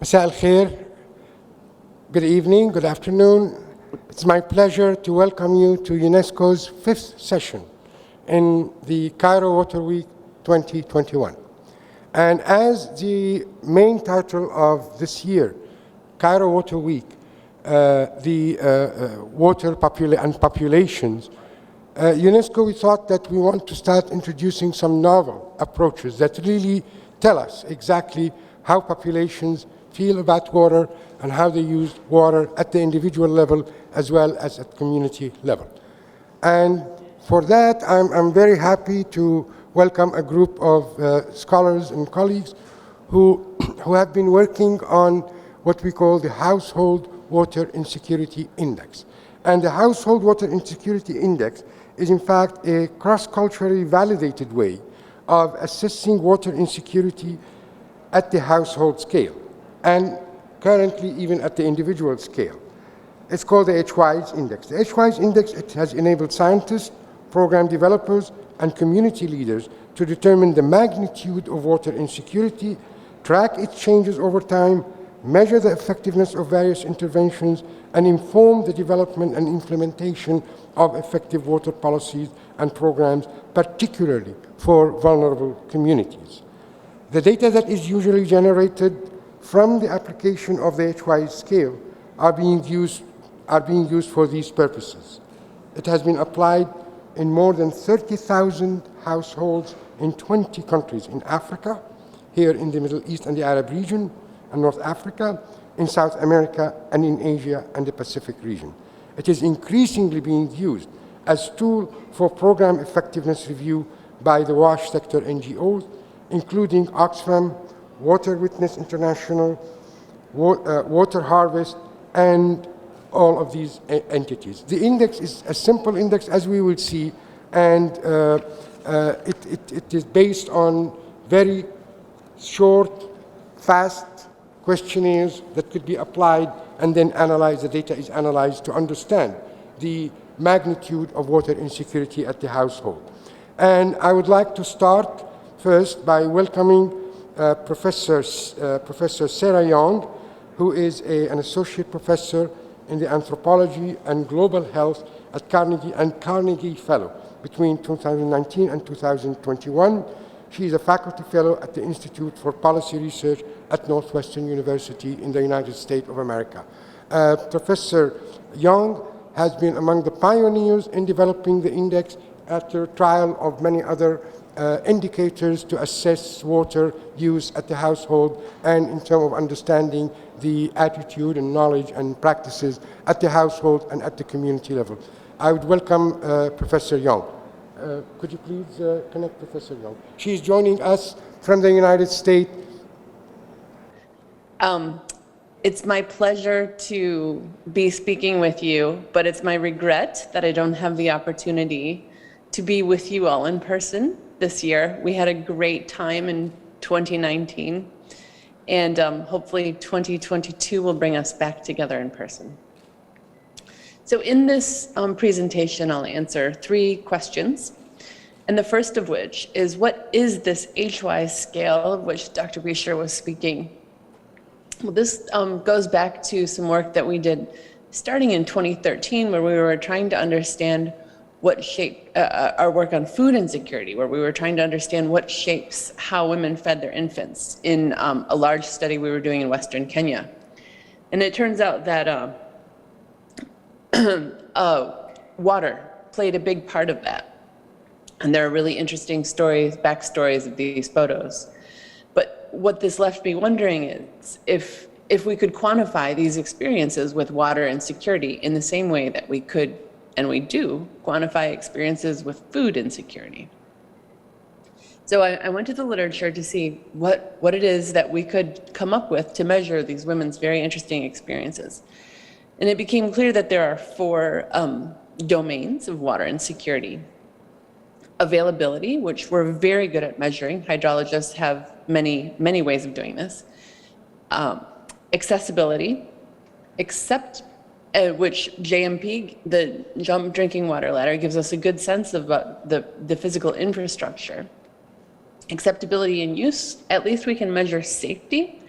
مساء الخير. Good evening, good afternoon. It's my pleasure to welcome you to UNESCO's 5th session in the Cairo Water Week 2021. And as the main title of this year, Cairo Water Week, water and populations, UNESCO, we thought that we want to start introducing some novel approaches that really tell us exactly how populations feel about water and how they use water at the individual level as well as at community level. And for that, I'm very happy to welcome a group of scholars and colleagues who have been working on what we call the Household Water Insecurity Index. And the Household Water Insecurity Index is in fact a cross-culturally validated way of assessing water insecurity at the household scale, and currently even at the individual scale. It's called the HWISE Index. The HWISE Index, it has enabled scientists, program developers, and community leaders to determine the magnitude of water insecurity, track its changes over time, measure the effectiveness of various interventions, and inform the development and implementation of effective water policies and programs, particularly for vulnerable communities. The data that is usually generated from the application of the HWISE scale are being used for these purposes. It has been applied in more than 30,000 households in 20 countries in Africa, here in the Middle East and the Arab region, and North Africa, in South America, and in Asia and the Pacific region. It is increasingly being used as a tool for program effectiveness review by the WASH sector NGOs, including Oxfam, Water Witness International, Water Harvest, and all of these entities. The index is a simple index, as we will see, and it is based on very short, fast questionnaires that could be applied and then analyzed. The data is analyzed to understand the magnitude of water insecurity at the household. And I would like to start first by welcoming Professor Sarah Young, who is an associate professor in the anthropology and global health at Carnegie and Carnegie Fellow between 2019 and 2021. She is a faculty fellow at the Institute for Policy Research at Northwestern University in the United States of America. Professor Young has been among the pioneers in developing the index after trial of many other indicators to assess water use at the household and in terms of understanding the attitude and knowledge and practices at the household and at the community level. I would welcome Professor Young. Could you please connect Professor Young? She is joining us from the United States. It's my pleasure to be speaking with you, but it's my regret that I don't have the opportunity to be with you all in person this year. We had a great time in 2019, and hopefully 2022 will bring us back together in person. So in this presentation, I'll answer 3 questions. And the first of which is, what is this HWISE scale of which Dr. Wiescher was speaking? Well, this goes back to some work that we did starting in 2013, where we were trying to understand what shape, our work on food insecurity, where we were trying to understand what shapes how women fed their infants in a large study we were doing in Western Kenya. And it turns out that water played a big part of that. And there are really interesting stories, backstories of these photos. But what this left me wondering is if we could quantify these experiences with water insecurity in the same way that we could, and we do, quantify experiences with food insecurity. So I went to the literature to see what it is that we could come up with to measure these women's very interesting experiences. And it became clear that there are 4 domains of water insecurity. Availability, which we're very good at measuring. Hydrologists have many ways of doing this. Accessibility, which JMP, the Jump Drinking Water Ladder, gives us a good sense of the physical infrastructure. Acceptability and use, at least we can measure safety.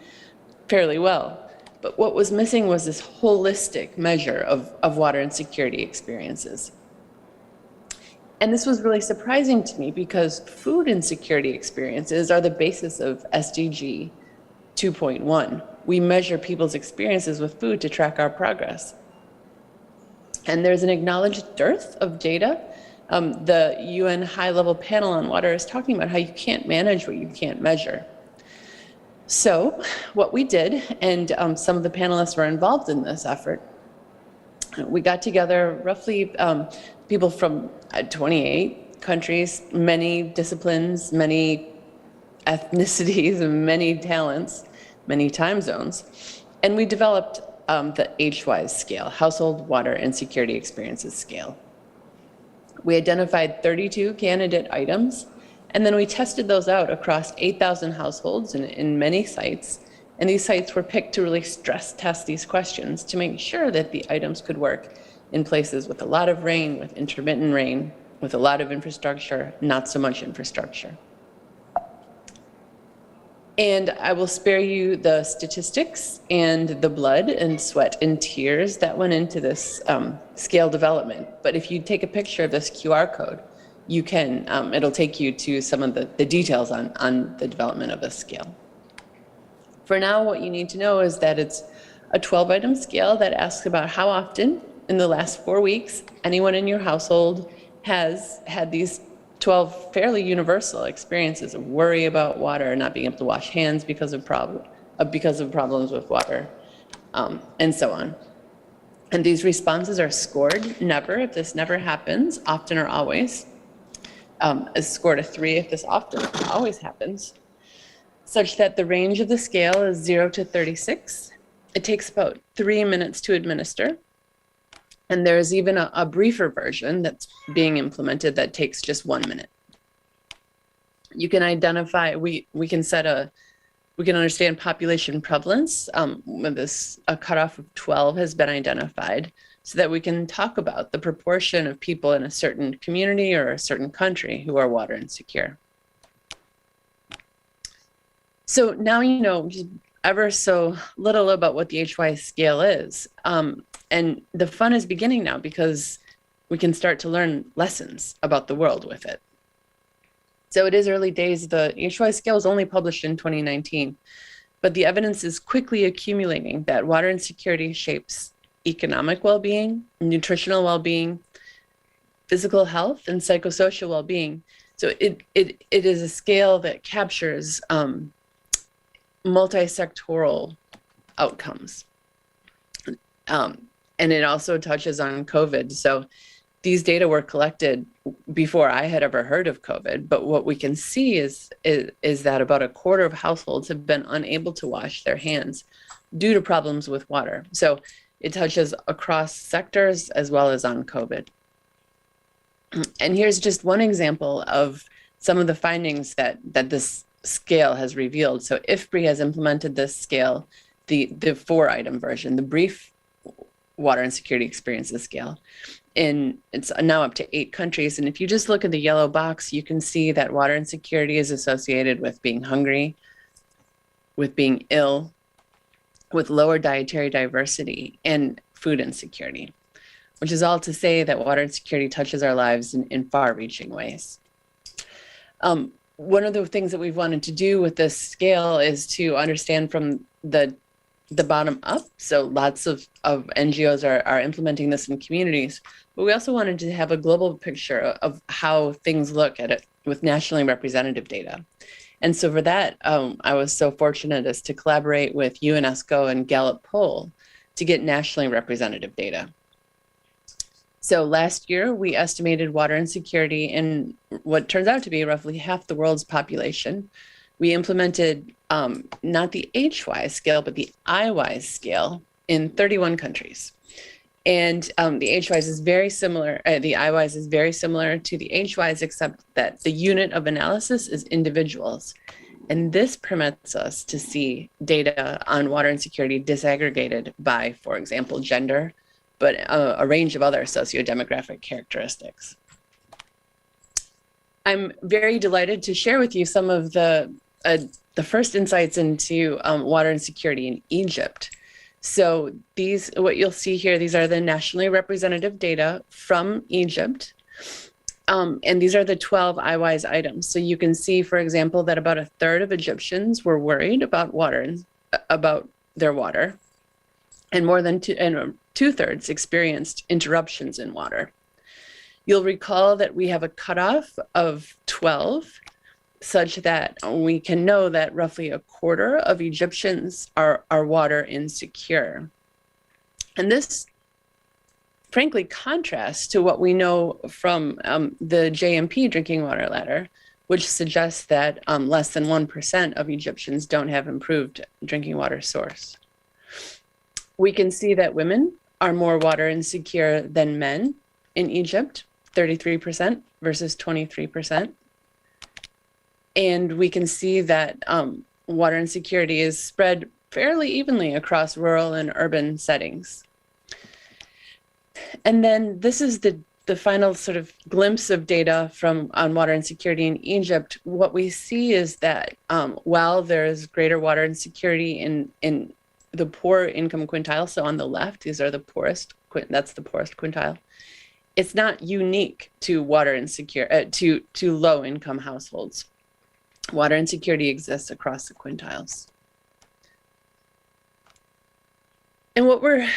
fairly well. But what was missing was this holistic measure of water insecurity experiences. And this was really surprising to me because food insecurity experiences are the basis of SDG 2.1. We measure people's experiences with food to track our progress. And there's an acknowledged dearth of data. The UN high-level panel on water is talking about how you can't manage what you can't measure. So what we did, and some of the panelists were involved in this effort, we got together roughly people from 28 countries, many disciplines, many ethnicities, and many talents, many time zones. And we developed the HWISE scale, Household Water Insecurity Experiences scale. We identified 32 candidate items, and then we tested those out across 8,000 households in many sites. And these sites were picked to really stress test these questions to make sure that the items could work in places with a lot of rain, with intermittent rain, with a lot of infrastructure, not so much infrastructure. And I will spare you the statistics and the blood and sweat and tears that went into this scale development. But if you take a picture of this QR code, you can, it'll take you to some of the details on the development of this scale. For now, what you need to know is that it's a 12-item scale that asks about how often in the last 4 weeks anyone in your household has had these 12 fairly universal experiences of worry about water, not being able to wash hands because of problems with water, and so on. And these responses are scored never if this never happens, often or always. Is scored a 3 if this often or always happens, such that the range of the scale is 0 to 36. It takes about 3 minutes to administer. And there's even a briefer version that's being implemented that takes just 1 minute. You can identify, we can understand population prevalence with a cutoff of 12 has been identified so that we can talk about the proportion of people in a certain community or a certain country who are water insecure. So now you know just ever so little about what the HWISE scale is. And the fun is beginning now because we can start to learn lessons about the world with it. So it is early days. The HWISE scale was only published in 2019, but the evidence is quickly accumulating that water insecurity shapes economic well-being, nutritional well-being, physical health, and psychosocial well-being. So it is a scale that captures multi-sectoral outcomes. And it also touches on COVID. So these data were collected before I had ever heard of COVID, but what we can see is that about a quarter of households have been unable to wash their hands due to problems with water. So it touches across sectors as well as on COVID. And here's just one example of some of the findings that this scale has revealed. So IFPRI has implemented this scale, the 4-item version, the brief Water Insecurity Experiences scale. And it's now up to 8 countries. And if you just look at the yellow box, you can see that water insecurity is associated with being hungry, with being ill, with lower dietary diversity, and food insecurity, which is all to say that water insecurity touches our lives in far-reaching ways. One of the things that we've wanted to do with this scale is to understand from the bottom up. So lots of NGOs are implementing this in communities, but we also wanted to have a global picture of how things look at it with nationally representative data. And so for that, I was so fortunate as to collaborate with UNESCO and Gallup Poll to get nationally representative data. So last year, we estimated water insecurity in what turns out to be roughly half the world's population. We implemented not the HWISE scale, but the IWISE scale in 31 countries. And the HWISE is very similar, the IWISE is very similar to the HWISE, except that the unit of analysis is individuals. And this permits us to see data on water insecurity disaggregated by, for example, gender, but a range of other socio-demographic characteristics. I'm very delighted to share with you some of the the first insights into water insecurity in Egypt. So these, what you'll see here, these are the nationally representative data from Egypt. And these are the 12 HWISE items. So you can see, for example, that about a third of Egyptians were worried about about their water, and more than two-thirds experienced interruptions in water. You'll recall that we have a cutoff of 12, such that we can know that roughly a quarter of Egyptians are water insecure. And this frankly contrasts to what we know from the JMP drinking water ladder, which suggests that less than 1% of Egyptians don't have improved drinking water source. We can see that women are more water insecure than men in Egypt, 33% versus 23%. And we can see that water insecurity is spread fairly evenly across rural and urban settings. And then this is the final sort of glimpse of data on water insecurity in Egypt. What we see is that while there is greater water insecurity in the poor income quintile, so on the left, these are the poorest, that's the poorest quintile, it's not unique to water insecure, to low income households. Water insecurity exists across the quintiles. And what we're,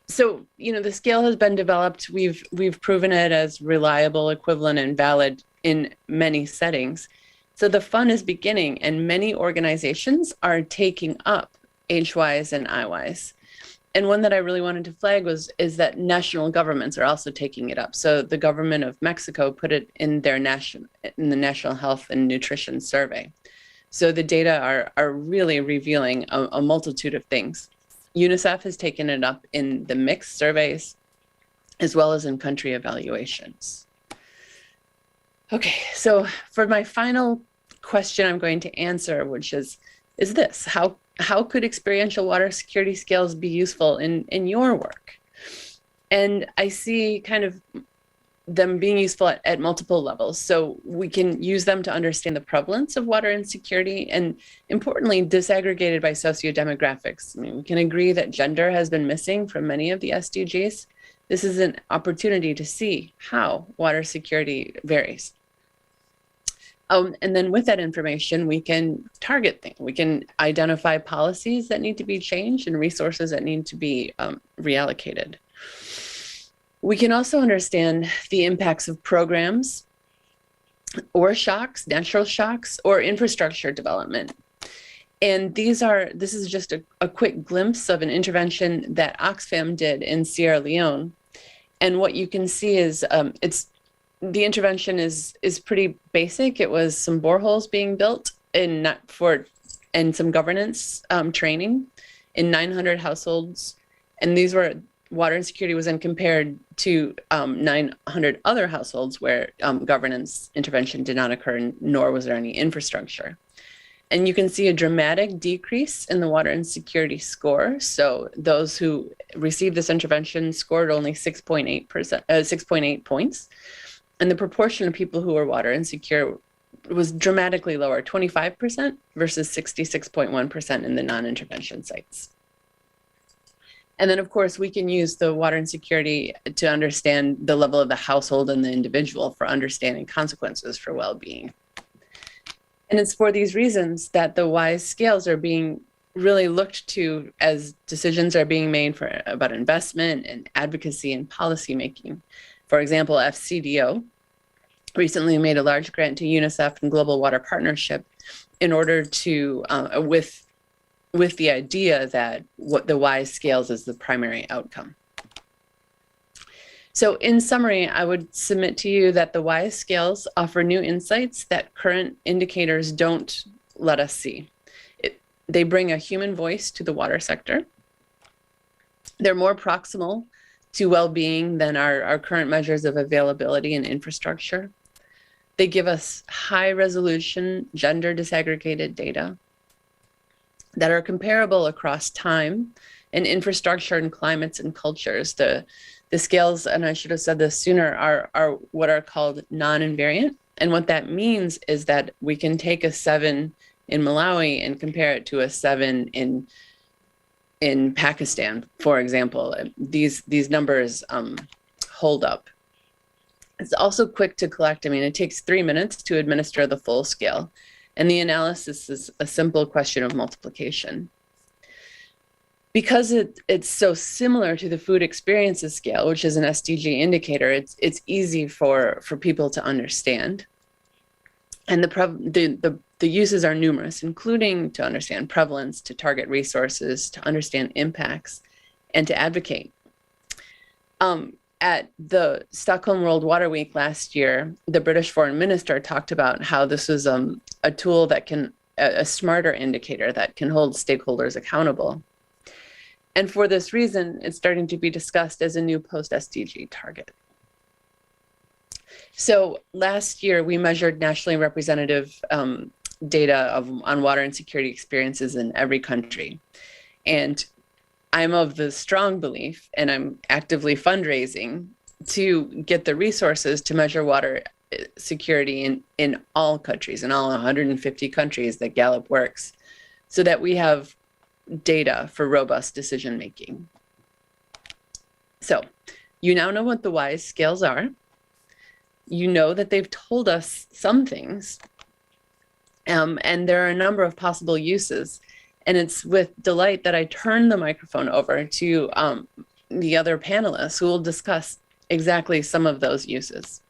so, you know, the scale has been developed. We've proven it as reliable, equivalent, and valid in many settings. So the fun is beginning, and many organizations are taking up HWISE and IWISE. And one that I really wanted to flag is that national governments are also taking it up. So the government of Mexico put it in the National Health and Nutrition Survey. So the data are really revealing a multitude of things. UNICEF has taken it up in the mixed surveys, as well as in country evaluations. Okay, so for my final question I'm going to answer, which is this: how could experiential water security scales be useful in your work? And I see kind of them being useful at multiple levels. So we can use them to understand the prevalence of water insecurity, and importantly, disaggregated by sociodemographics. I mean, we can agree that gender has been missing from many of the SDGs. This is an opportunity to see how water security varies. And then with that information, we can target things. We can identify policies that need to be changed and resources that need to be reallocated. We can also understand the impacts of programs or shocks, natural shocks, or infrastructure development. And this is just a quick glimpse of an intervention that Oxfam did in Sierra Leone. And what you can see is the intervention is pretty basic. It was some boreholes being built and some governance training in 900 households. And these were, water insecurity was then compared to 900 other households where governance intervention did not occur, nor was there any infrastructure. And you can see a dramatic decrease in the water insecurity score. So those who received this intervention scored only 6.8 points. And the proportion of people who were water insecure was dramatically lower, 25% versus 66.1% in the non-intervention sites. And then, of course, we can use the water insecurity to understand the level of the household and the individual for understanding consequences for well-being. And it's for these reasons that the WISE scales are being really looked to as decisions are being made about investment and advocacy and policymaking. For example, FCDO recently made a large grant to UNICEF and Global Water Partnership in order to, with the idea that what the WISE scales is the primary outcome. So in summary, I would submit to you that the WISE scales offer new insights that current indicators don't let us see. They bring a human voice to the water sector. They're more proximal to well-being than our current measures of availability and infrastructure. They give us high-resolution, gender-disaggregated data that are comparable across time and infrastructure and climates and cultures. The scales, and I should have said this sooner, are what are called non-invariant. And what that means is that we can take a 7 in Malawi and compare it to a 7 in Pakistan, for example. These numbers hold up. It's also quick to collect. I mean, it takes 3 minutes to administer the full scale, and the analysis is a simple question of multiplication. Because it's so similar to the food experiences scale, which is an SDG indicator, it's easy for people to understand. And the uses are numerous, including to understand prevalence, to target resources, to understand impacts, and to advocate. At the Stockholm World Water Week last year, the British Foreign Minister talked about how this was a tool that can, a smarter indicator that can hold stakeholders accountable. And for this reason, it's starting to be discussed as a new post-SDG target. So last year, we measured nationally representative data on water insecurity experiences in every country. And I'm of the strong belief, and I'm actively fundraising to get the resources to measure water security in all countries, in all 150 countries that Gallup works, so that we have data for robust decision making. So you now know what the WISE scales are. You know that they've told us some things, and there are a number of possible uses. And it's with delight that I turn the microphone over to the other panelists who will discuss exactly some of those uses.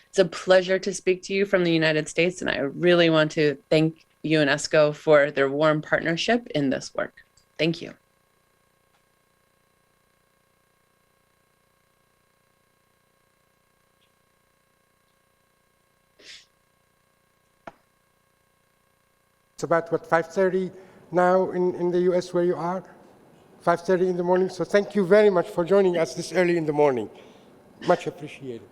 It's a pleasure to speak to you from the United States, and I really want to thank UNESCO for their warm partnership in this work. Thank you. It's about, what, 5:30 now in the US where you are? 5:30 in the morning. So thank you very much for joining us this early in the morning. Much appreciated.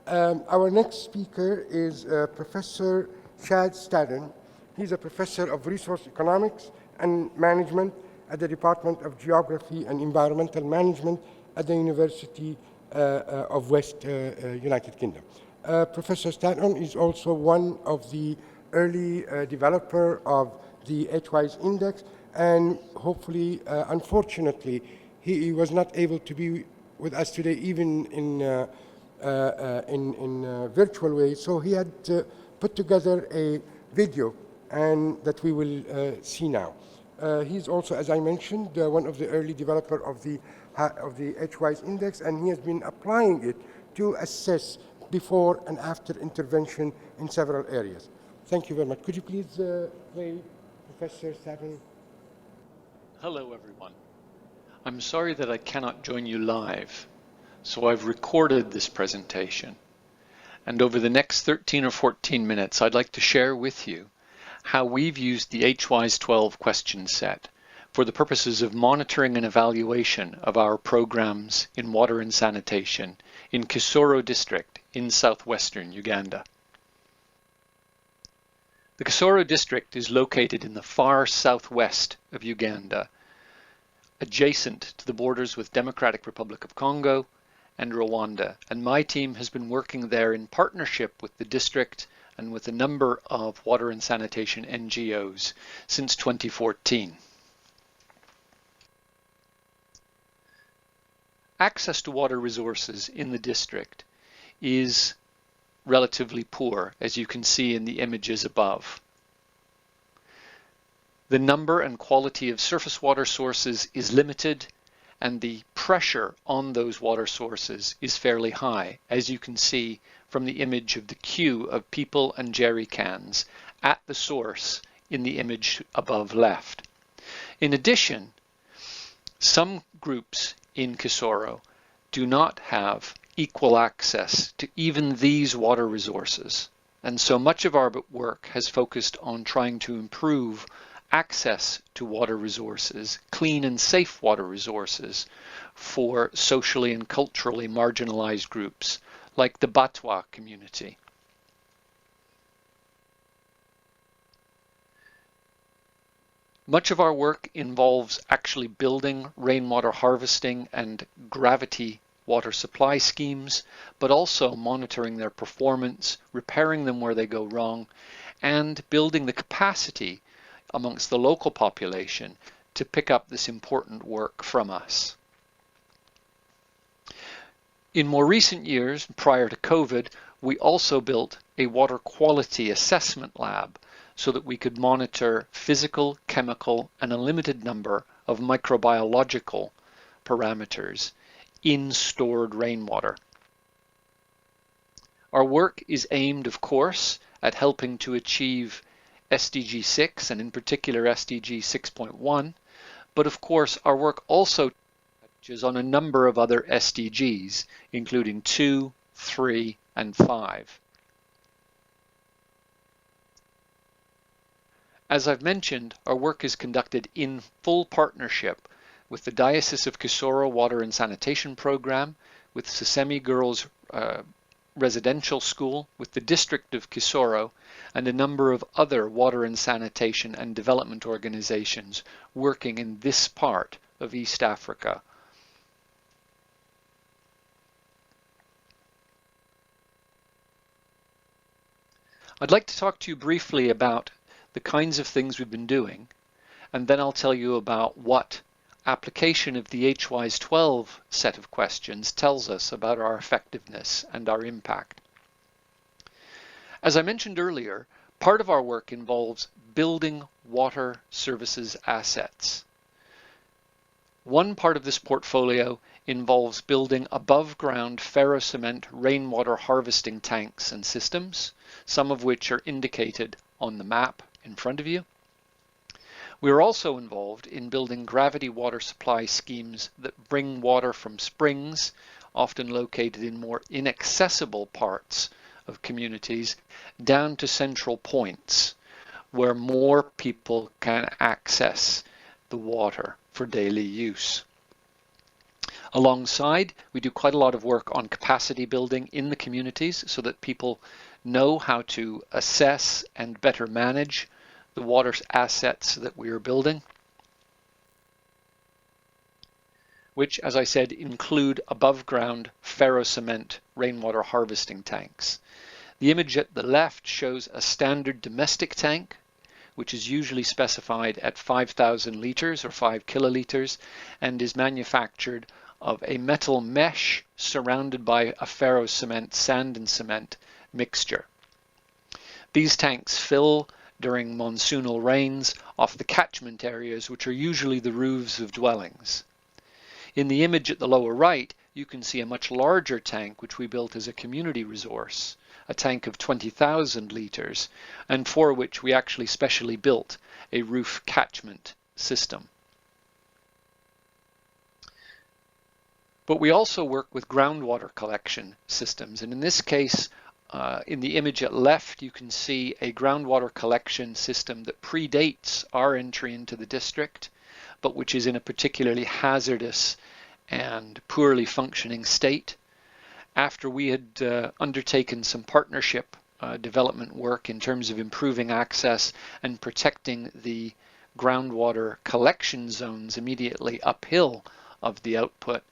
Our next speaker is Professor Chad Stadden. He's a professor of resource economics and management at the Department of Geography and Environmental Management at the University of West United Kingdom. Professor Stadden is also one of the early developer of the HWISE index, and hopefully, unfortunately, he was not able to be with us today, even in virtual way. So he had put together a video, and that we will see now. He's also, as I mentioned, one of the early developer of the HWISE index, and he has been applying it to assess before and after intervention in several areas. Thank you very much. Could you please play Professor Stadden? Hello, everyone. I'm sorry that I cannot join you live, so I've recorded this presentation. And over the next 13 or 14 minutes, I'd like to share with you how we've used the HWISE 12 question set for the purposes of monitoring and evaluation of our programs in water and sanitation in Kisoro district in southwestern Uganda. The Kisoro district is located in the far southwest of Uganda, adjacent to the borders with Democratic Republic of Congo and Rwanda, and my team has been working there in partnership with the district and with a number of water and sanitation NGOs since 2014. Access to water resources in the district is relatively poor, as you can see in the images above. The number and quality of surface water sources is limited, and the pressure on those water sources is fairly high, as you can see from the image of the queue of people and jerry cans at the source in the image above left. In addition, some groups in Kisoro do not have equal access to even these water resources, and so much of our work has focused on trying to improve access to water resources, clean and safe water resources, for socially and culturally marginalized groups like the Batwa community. Much of our work involves actually building rainwater harvesting and gravity water supply schemes, but also monitoring their performance, repairing them where they go wrong, and building the capacity amongst the local population to pick up this important work from us. In more recent years, prior to COVID, we also built a water quality assessment lab so that we could monitor physical, chemical, and a limited number of microbiological parameters in stored rainwater. Our work is aimed, of course, at helping to achieve SDG 6 and in particular SDG 6.1, but of course our work also touches on a number of other SDGs, including 2, 3, and 5. As I've mentioned, our work is conducted in full partnership with the Diocese of Kisoro Water and Sanitation Program, with Sesemi Girls Residential School, with the District of Kisoro, and a number of other water and sanitation and development organizations working in this part of East Africa. I'd like to talk to you briefly about the kinds of things we've been doing, and then I'll tell you about what application of the HWISE 12 set of questions tells us about our effectiveness and our impact. As I mentioned earlier, part of our work involves building water services assets. One part of this portfolio involves building above-ground ferrocement rainwater harvesting tanks and systems, some of which are indicated on the map in front of you. We are also involved in building gravity water supply schemes that bring water from springs, often located in more inaccessible parts of communities, down to central points where more people can access the water for daily use. Alongside, we do quite a lot of work on capacity building in the communities so that people know how to assess and better manage the water assets that we are building, which, as I said, include above-ground ferrocement rainwater harvesting tanks. The image at the left shows a standard domestic tank, which is usually specified at 5,000 litres or 5 kilolitres and is manufactured of a metal mesh surrounded by a ferrocement sand and cement mixture. These tanks fill during monsoonal rains off the catchment areas, which are usually the roofs of dwellings. In the image at the lower right, you can see a much larger tank which we built as a community resource, a tank of 20,000 litres, and for which we actually specially built a roof catchment system. But we also work with groundwater collection systems, and in this case, in the image at left, you can see a groundwater collection system that predates our entry into the district, but which is in a particularly hazardous and poorly functioning state. After we had undertaken some partnership development work in terms of improving access and protecting the groundwater collection zones immediately uphill of the output,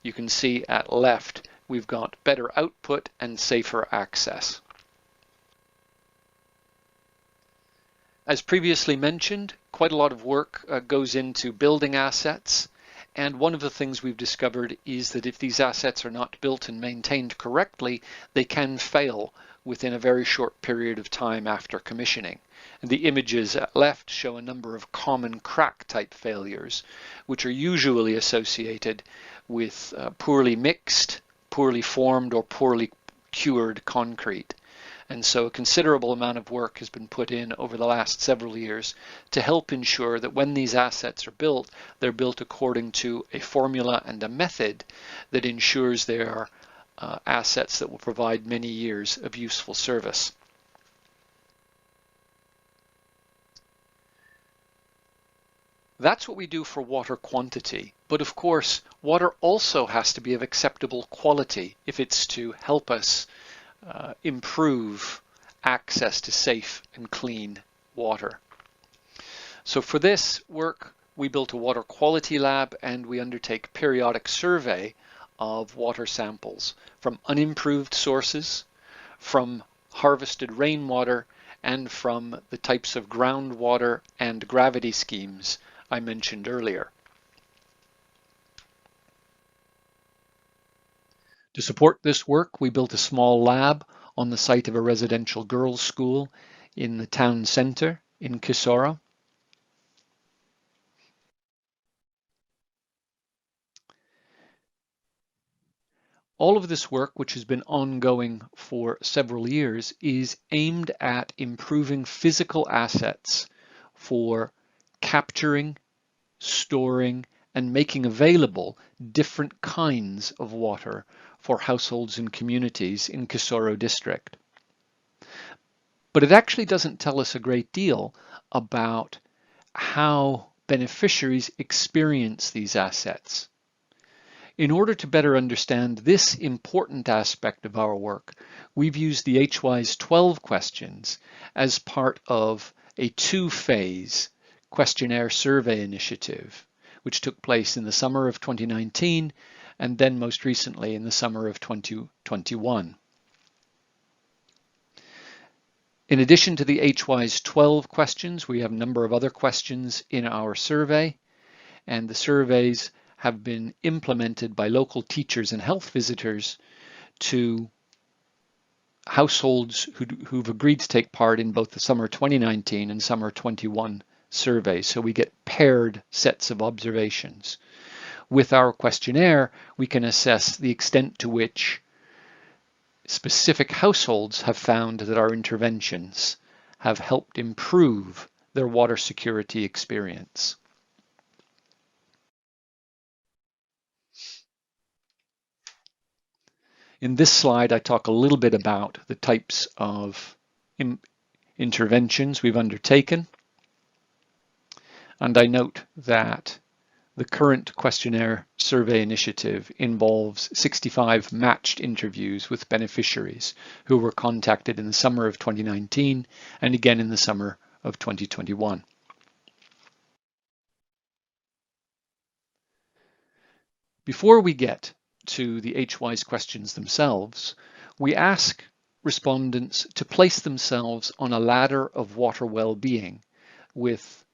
you can see at left we've got better output and safer access. As previously mentioned, quite a lot of work goes into building assets, and one of the things we've discovered is that if these assets are not built and maintained correctly, they can fail within a very short period of time after commissioning. And the images at left show a number of common crack type failures, which are usually associated with poorly mixed, poorly formed, or poorly cured concrete. And so a considerable amount of work has been put in over the last several years to help ensure that when these assets are built, they're built according to a formula and a method that ensures they are assets that will provide many years of useful service. That's what we do for water quantity, but of course water also has to be of acceptable quality if it's to help us improve access to safe and clean water. So for this work we built a water quality lab, and we undertake periodic survey of water samples from unimproved sources, from harvested rainwater, and from the types of groundwater and gravity schemes I mentioned earlier. To support this work, we built a small lab on the site of a residential girls' school in the town centre in Kisoro. All of this work, which has been ongoing for several years, is aimed at improving physical assets for capturing, storing, and making available different kinds of water for households and communities in Kisoro district. But it actually doesn't tell us a great deal about how beneficiaries experience these assets. In order to better understand this important aspect of our work, we've used the HWISE 12 questions as part of a two-phase questionnaire survey initiative, which took place in the summer of 2019 and then most recently in the summer of 2021. In addition to the HWISE 12 questions, we have a number of other questions in our survey, and the surveys have been implemented by local teachers and health visitors to households who've agreed to take part in both the summer 2019 and summer 21 surveys. So we get paired sets of observations. With our questionnaire, we can assess the extent to which specific households have found that our interventions have helped improve their water security experience. In this slide, I talk a little bit about the types of interventions we've undertaken. And I note that the current questionnaire survey initiative involves 65 matched interviews with beneficiaries who were contacted in the summer of 2019 and again in the summer of 2021. Before we get to the HWISE questions themselves, we ask respondents to place themselves on a ladder of water well-being with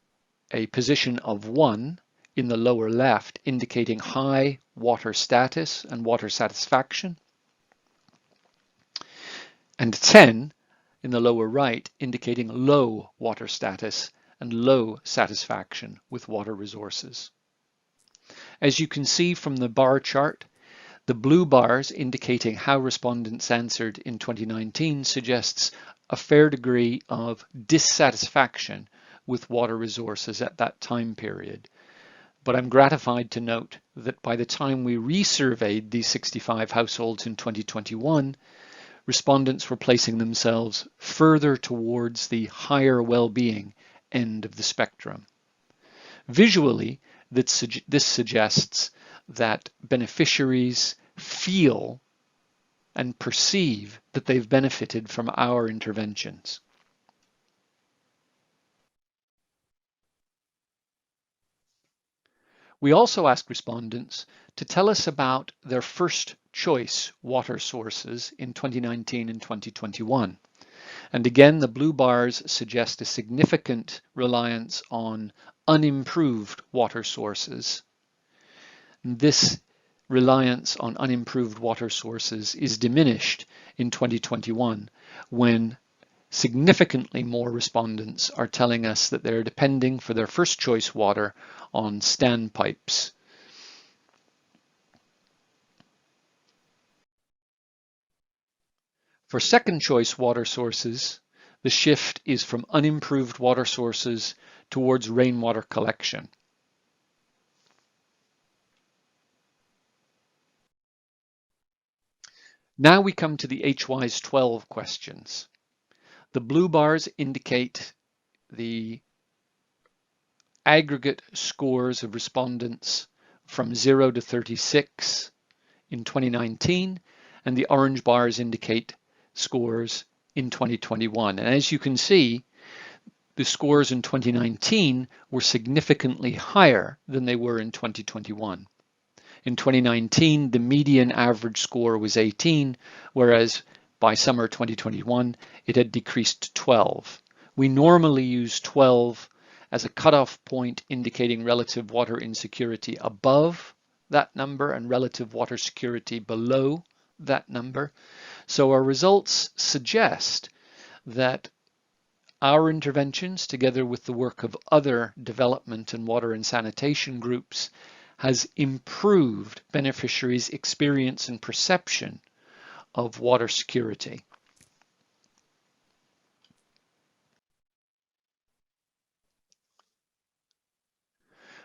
a position of 1 in the lower left indicating high water status and water satisfaction, and 10 in the lower right indicating low water status and low satisfaction with water resources. As you can see from the bar chart, the blue bars indicating how respondents answered in 2019 suggests a fair degree of dissatisfaction with water resources at that time period. But I'm gratified to note that by the time we resurveyed these 65 households in 2021, respondents were placing themselves further towards the higher well-being end of the spectrum. Visually, this suggests that beneficiaries feel and perceive that they've benefited from our interventions. We also ask respondents to tell us about their first choice water sources in 2019 and 2021. And again, the blue bars suggest a significant reliance on unimproved water sources. This reliance on unimproved water sources is diminished in 2021 when significantly more respondents are telling us that they're depending for their first choice water on standpipes. For second choice water sources, the shift is from unimproved water sources towards rainwater collection. Now we come to the HWISE 12 questions. The blue bars indicate the aggregate scores of respondents from 0 to 36 in 2019, and the orange bars indicate scores in 2021. And as you can see, the scores in 2019 were significantly higher than they were in 2021. In 2019, the median average score was 18, whereas By summer 2021, it had decreased to 12. We normally use 12 as a cutoff point indicating relative water insecurity above that number and relative water security below that number. So our results suggest that our interventions, together with the work of other development and water and sanitation groups, has improved beneficiaries' experience and perception of water security.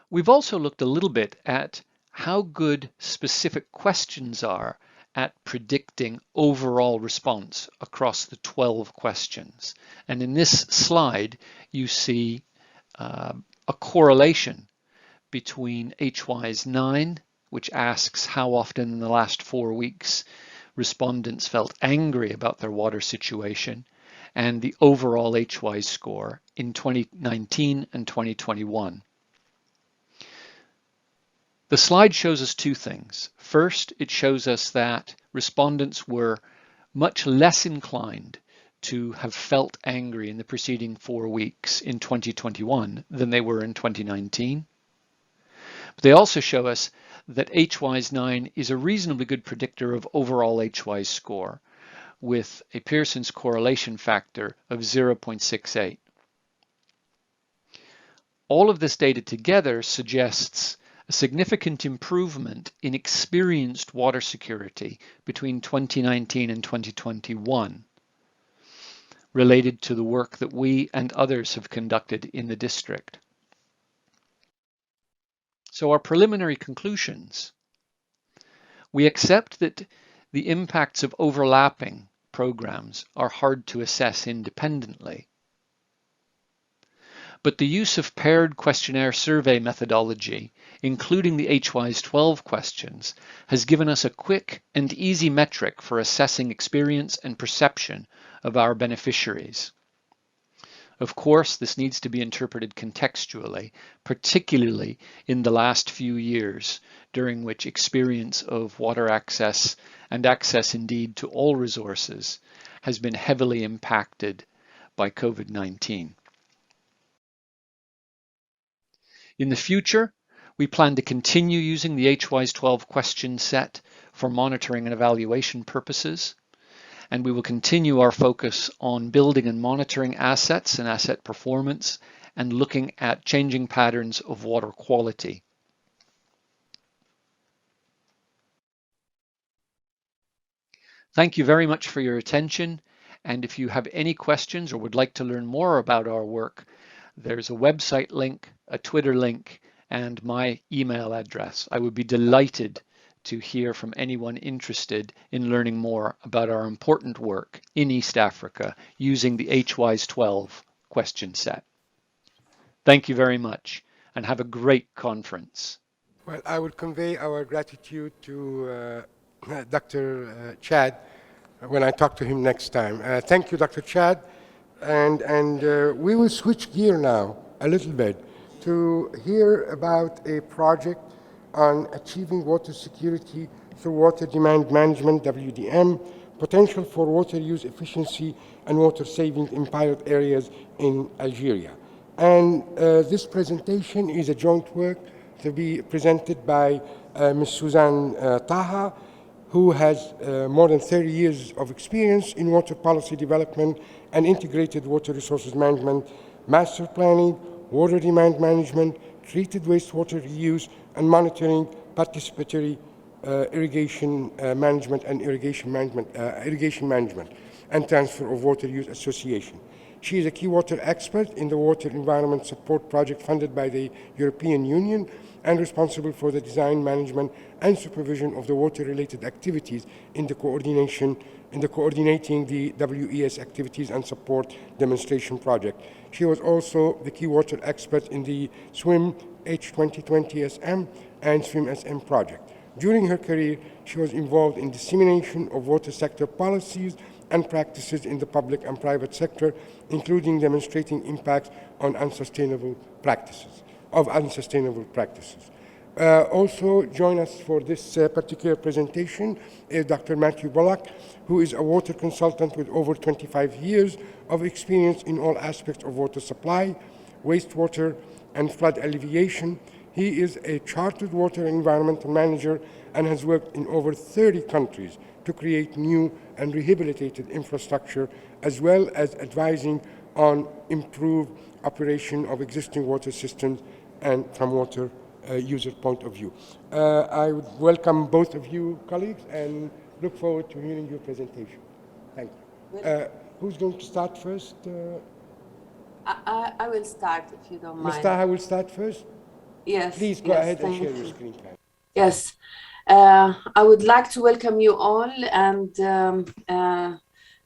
We've also looked a little bit at how good specific questions are at predicting overall response across the 12 questions. And in this slide, you see a correlation between HWISE 9, which asks how often in the last 4 weeks respondents felt angry about their water situation, and the overall HWISE score in 2019 and 2021. The slide shows us two things. First, it shows us that respondents were much less inclined to have felt angry in the preceding 4 weeks in 2021 than they were in 2019. But they also show us that HWISE 9 is a reasonably good predictor of overall HWISE score with a Pearson's correlation factor of 0.68. All of this data together suggests a significant improvement in experienced water security between 2019 and 2021 related to the work that we and others have conducted in the district. So our preliminary conclusions. We accept that the impacts of overlapping programs are hard to assess independently. But the use of paired questionnaire survey methodology, including the HWISE 12 questions, has given us a quick and easy metric for assessing experience and perception of our beneficiaries. Of course, this needs to be interpreted contextually, particularly in the last few years, during which experience of water access and access indeed to all resources has been heavily impacted by COVID-19. In the future, we plan to continue using the HWISE 12 question set for monitoring and evaluation purposes, and we will continue our focus on building and monitoring assets and asset performance and looking at changing patterns of water quality. Thank you very much for your attention, and if you have any questions or would like to learn more about our work, there's a website link, a Twitter link, and my email address. I would be delighted to hear from anyone interested in learning more about our important work in East Africa using the HWISE 12 question set. Thank you very much and have a great conference. Well, I will convey our gratitude to Dr. Chad when I talk to him next time. Thank you, Dr. Chad. And we will switch gear now a little bit to hear about a project on achieving water security through water demand management, WDM, potential for water use efficiency and water saving in pilot areas in Algeria. And this presentation is a joint work to be presented by Ms. Suzanne Taha, who has more than 30 years of experience in water policy development and integrated water resources management, master planning, water demand management, treated wastewater reuse, and monitoring participatory irrigation management and irrigation management and transfer of water use association. She is a key water expert in the Water Environment Support Project funded by the European Union and responsible for the design, management, and supervision of the water-related activities in the coordinating the WES activities and support demonstration project. She was also the key water expert in the SWIM H2020 SM and SWIM SM project. During her career, she was involved in dissemination of water sector policies and practices in the public and private sector, including demonstrating impacts on unsustainable practices. Also join us for this particular presentation is Dr. Matthew Bullock, who is a water consultant with over 25 years of experience in all aspects of water supply, wastewater, and flood alleviation. He is a chartered water environmental manager and has worked in over 30 countries to create new and rehabilitated infrastructure, as well as advising on improved operation of existing water systems and from water user point of view. I would welcome both of you, colleagues, and look forward to hearing your presentation. Thank you. Who's going to start first? I will start, if you don't mind. Ms. Taha will start first? Yes. Please go ahead and share you. your screen time. Yes. I would like to welcome you all and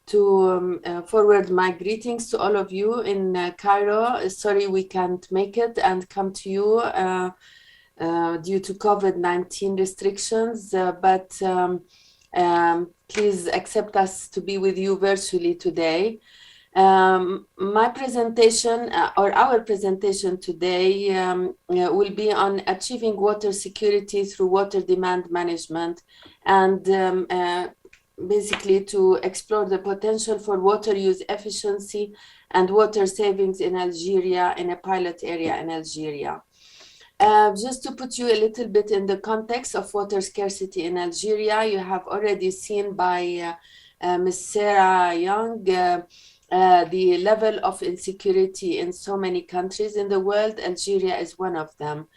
to forward my greetings to all of you in Cairo. Sorry we can't make it and come to you due to COVID-19 restrictions, but please accept us to be with you virtually today. My presentation or our presentation today will be on achieving water security through water demand management and basically to explore the potential for water use efficiency and water savings in Algeria, in a pilot area in Algeria. Just to put you a little bit in the context of water scarcity in Algeria, you have already seen by Ms. Sarah Young the level of insecurity in so many countries in the world. Algeria is one of them.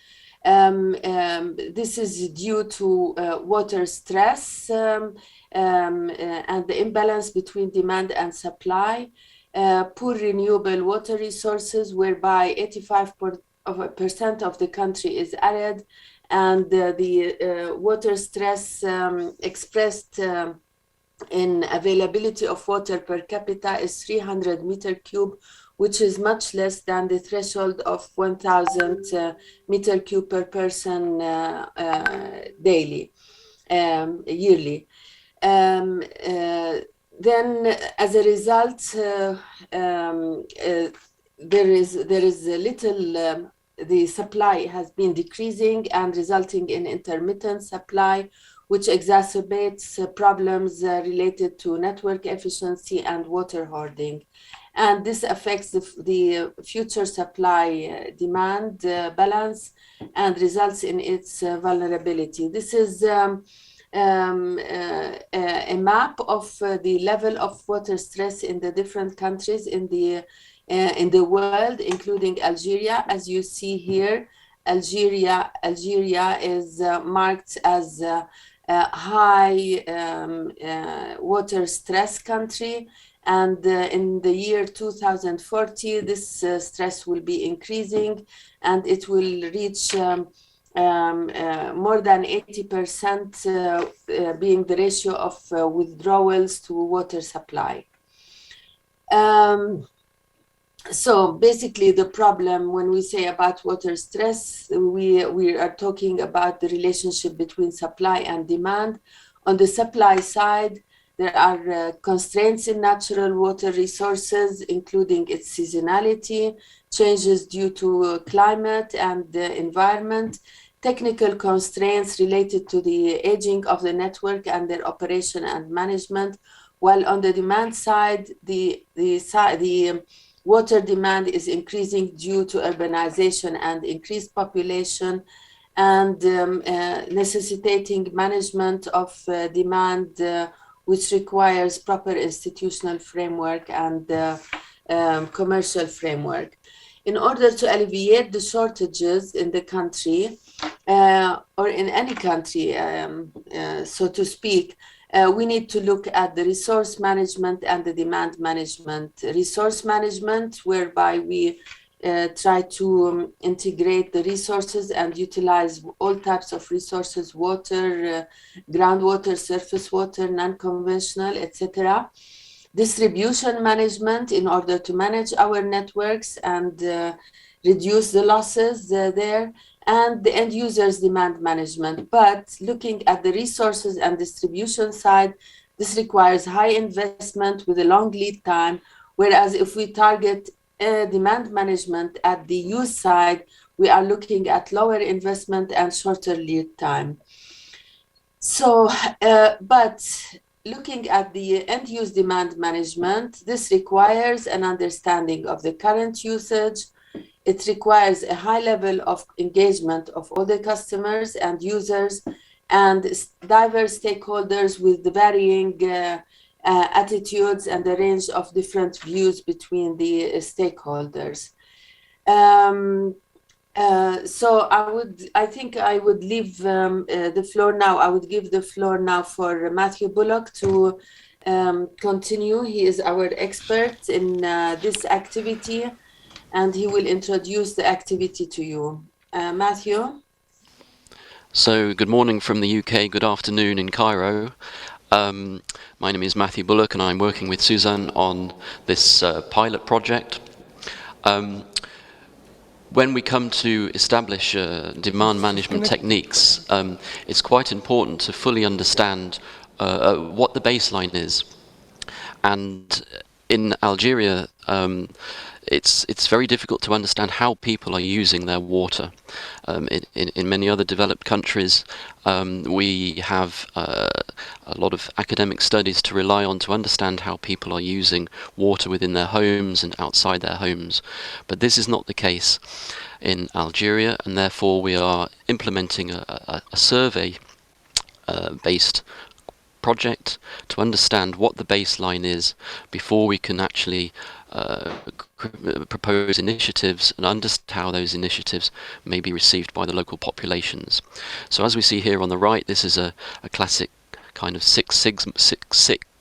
This is due to water stress and the imbalance between demand and supply, poor renewable water resources, whereby 85% of the country is arid, and the water stress expressed in availability of water per capita is 300 meter cube, which is much less than the threshold of 1,000 meter cube per person daily, yearly. Then, as a result, there is a little. The supply has been decreasing and resulting in intermittent supply, which exacerbates problems related to network efficiency and water hoarding. And this affects the future supply demand balance and results in its vulnerability. This is a map of the level of water stress in the different countries in the world, including Algeria. As you see here, Algeria is marked as a high water stress country, and in the year 2040 this stress will be increasing, and it will reach more than 80% being the ratio of withdrawals to water supply. So basically the problem when we say about water stress, we are talking about the relationship between supply and demand. On the supply side, there are constraints in natural water resources, including its seasonality, changes due to climate and the environment, technical constraints related to the aging of the network and their operation and management. While on the demand side, the water demand is increasing due to urbanization and increased population, and necessitating management of demand, which requires proper institutional framework and commercial framework. In order to alleviate the shortages in the country, or in any country, so to speak, we need to look at the resource management and the demand management. Resource management, whereby we try to integrate the resources and utilize all types of resources, water, groundwater, surface water, non-conventional, etc. Distribution management, in order to manage our networks and reduce the losses there, and the end users demand management. But looking at the resources and distribution side, this requires high investment with a long lead time, whereas if we target demand management at the use side, we are looking at lower investment and shorter lead time. So, but looking at the end-use demand management, this requires an understanding of the current usage. It requires a high level of engagement of all the customers and users and diverse stakeholders with the varying attitudes and the range of different views between the stakeholders. So I think I would leave the floor now. I would give the floor now for Matthew Bullock to continue. He is our expert in this activity, and he will introduce the activity to you. Matthew? So, good morning from the UK, good afternoon in Cairo. My name is Matthew Bullock, and I'm working with Suzanne on this pilot project. When we come to establish demand management techniques, it's quite important to fully understand what the baseline is. And in Algeria, it's very difficult to understand how people are using their water. In many other developed countries, we have a lot of academic studies to rely on to understand how people are using water within their homes and outside their homes. But this is not the case in Algeria, and therefore we are implementing a survey based project to understand what the baseline is before we can actually propose initiatives and understand how those initiatives may be received by the local populations. So as we see here on the right, this is a classic kind of Six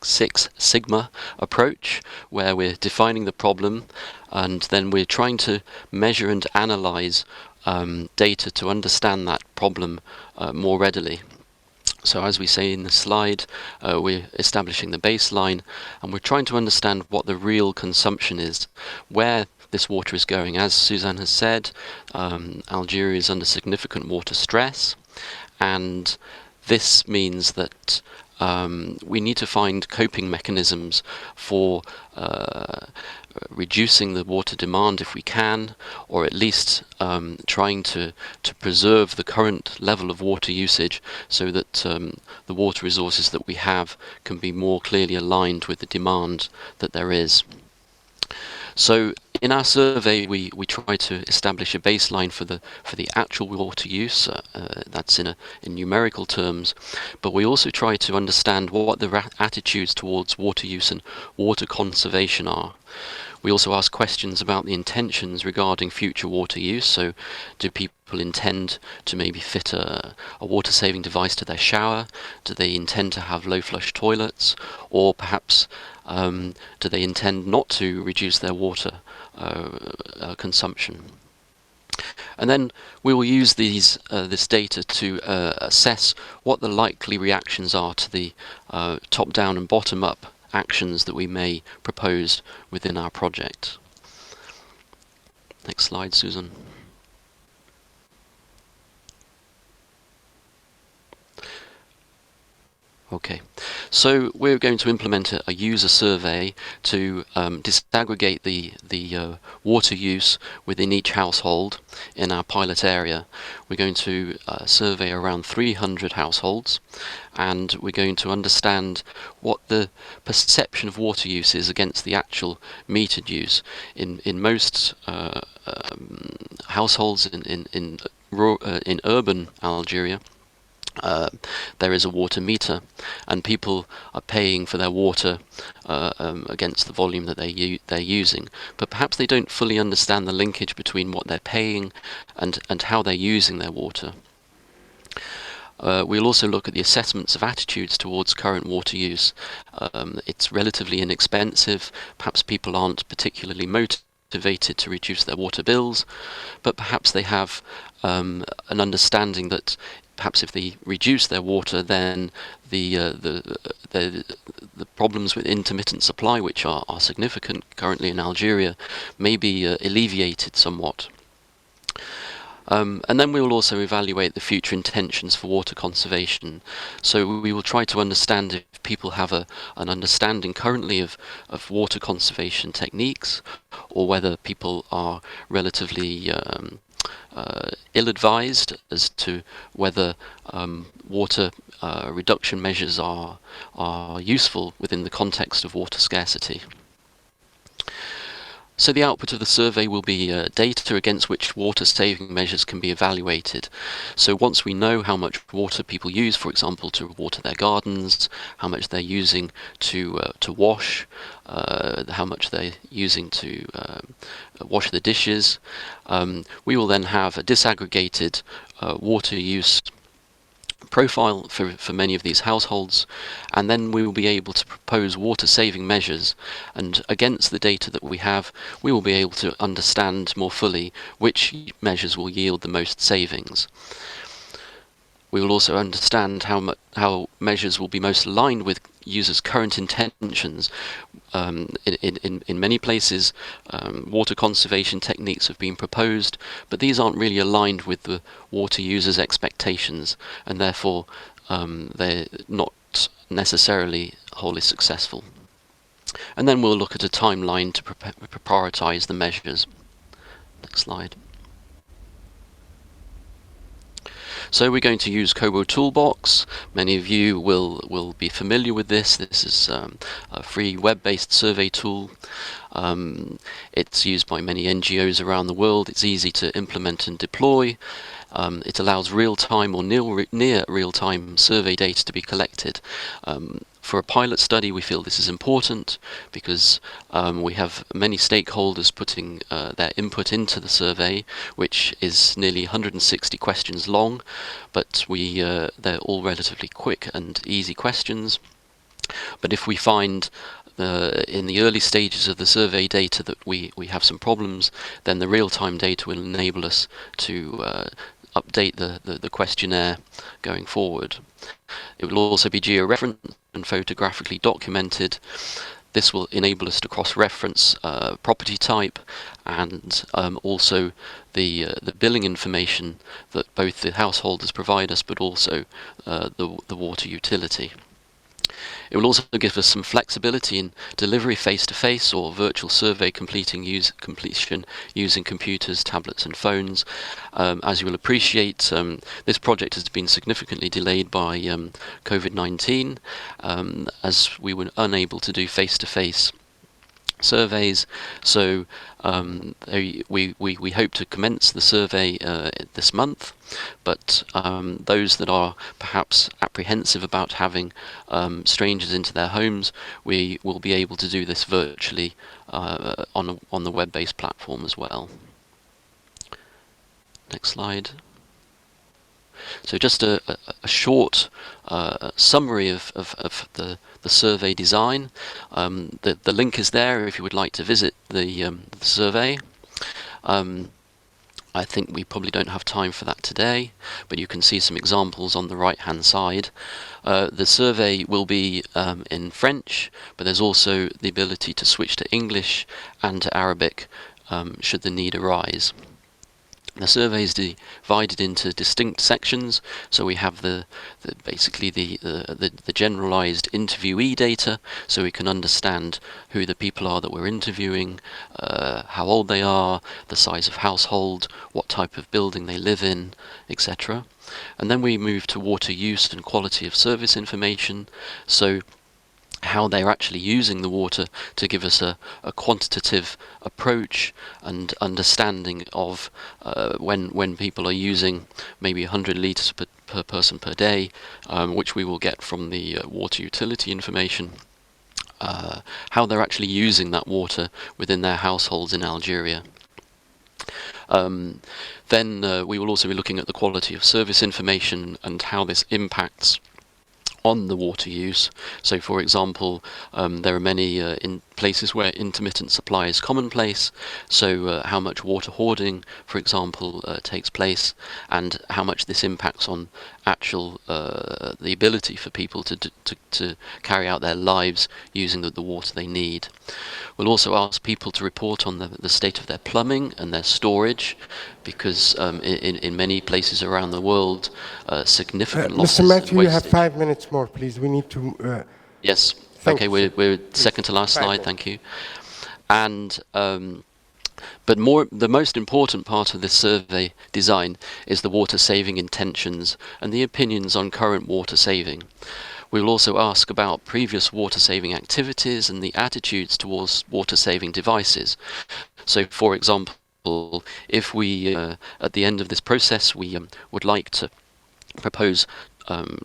Sigma approach, where we're defining the problem and then we're trying to measure and analyze data to understand that problem more readily. So as we say in the slide, we're establishing the baseline and we're trying to understand what the real consumption is, where this water is going. As Suzanne has said, Algeria is under significant water stress, and this means that we need to find coping mechanisms for reducing the water demand if we can, or at least trying to preserve the current level of water usage so that the water resources that we have can be more clearly aligned with the demand that there is. So in our survey, we try to establish a baseline for the actual water use. That's in numerical terms, but we also try to understand what the attitudes towards water use and water conservation are. We also ask questions about the intentions regarding future water use. So, do people intend to maybe fit a water-saving device to their shower? Do they intend to have low-flush toilets? Or perhaps do they intend not to reduce their water consumption? And then we will use this data to assess what the likely reactions are to the top-down and bottom-up actions that we may propose within our project. Next slide, Susan. Okay, so we're going to implement a user survey to disaggregate the water use within each household in our pilot area. We're going to survey around 300 households, and we're going to understand what the perception of water use is against the actual metered use. In most households in urban Algeria, there is a water meter, and people are paying for their water against the volume that they're using. But perhaps they don't fully understand the linkage between what they're paying and how they're using their water. We'll also look at the assessments of attitudes towards current water use. It's relatively inexpensive. Perhaps people aren't particularly motivated to reduce their water bills, but perhaps they have an understanding that perhaps if they reduce their water, then the problems with intermittent supply, which are significant currently in Algeria, may be alleviated somewhat. And then we will also evaluate the future intentions for water conservation. So we will try to understand if people have an understanding currently of water conservation techniques, or whether people are relatively ill-advised as to whether water reduction measures are useful within the context of water scarcity. So the output of the survey will be data against which water saving measures can be evaluated. So once we know how much water people use, for example, to water their gardens, how much they're using to wash, how much they're using to wash the dishes, we will then have a disaggregated water use profile for many of these households, and then we will be able to propose water saving measures, and against the data that we have we will be able to understand more fully which measures will yield the most savings. We will also understand how measures will be most aligned with users' current intentions. In many places, water conservation techniques have been proposed, but these aren't really aligned with the water users' expectations, and therefore they're not necessarily wholly successful. And then we'll look at a timeline to prioritise the measures. Next slide. So we're going to use Kobo Toolbox. Many of you will be familiar with this. This is a free web-based survey tool. It's used by many NGOs around the world. It's easy to implement and deploy. It allows real-time or near real-time survey data to be collected. For a pilot study, we feel this is important because we have many stakeholders putting their input into the survey, which is nearly 160 questions long, but they're all relatively quick and easy questions. But if we find in the early stages of the survey data that we have some problems, then the real-time data will enable us to update the questionnaire going forward. It will also be geo-referenced and photographically documented. This will enable us to cross-reference property type and also the billing information that both the householders provide us, but also the water utility. It will also give us some flexibility in delivery face-to-face or virtual survey completion using computers, tablets and phones. As you will appreciate, this project has been significantly delayed by COVID-19 as we were unable to do face-to-face surveys, so we hope to commence the survey this month, but those that are perhaps apprehensive about having strangers into their homes, we will be able to do this virtually on the web-based platform as well. Next slide. So just a short summary of the survey design. The link is there if you would like to visit the survey. I think we probably don't have time for that today, but you can see some examples on the right hand side. The survey will be in French, but there's also the ability to switch to English and to Arabic should the need arise. The survey is divided into distinct sections, so we have basically the generalized interviewee data, so we can understand who the people are that we're interviewing, how old they are, the size of household, what type of building they live in, etc. And then we move to water use and quality of service information, so how they're actually using the water to give us a quantitative approach and understanding of when people are using maybe 100 litres per person per day, which we will get from the water utility information, how they're actually using that water within their households in Algeria. Then we will also be looking at the quality of service information and how this impacts on the water use. So for example, there are many in places where intermittent supply is commonplace, so how much water hoarding, for example, takes place, and how much this impacts on actual the ability for people to carry out their lives using the water they need. We'll also ask people to report on the state of their plumbing and their storage, because in many places around the world, significant losses. Mr. Matthew, and you have wastage. 5 minutes more, please. We need to... Yes. Thank Okay, you. we're second to last 5 slide. minutes. Thank you. And But the most important part of this survey design is the water saving intentions and the opinions on current water saving. We will also ask about previous water saving activities and the attitudes towards water saving devices. So, for example, if we, at the end of this process, we would like to propose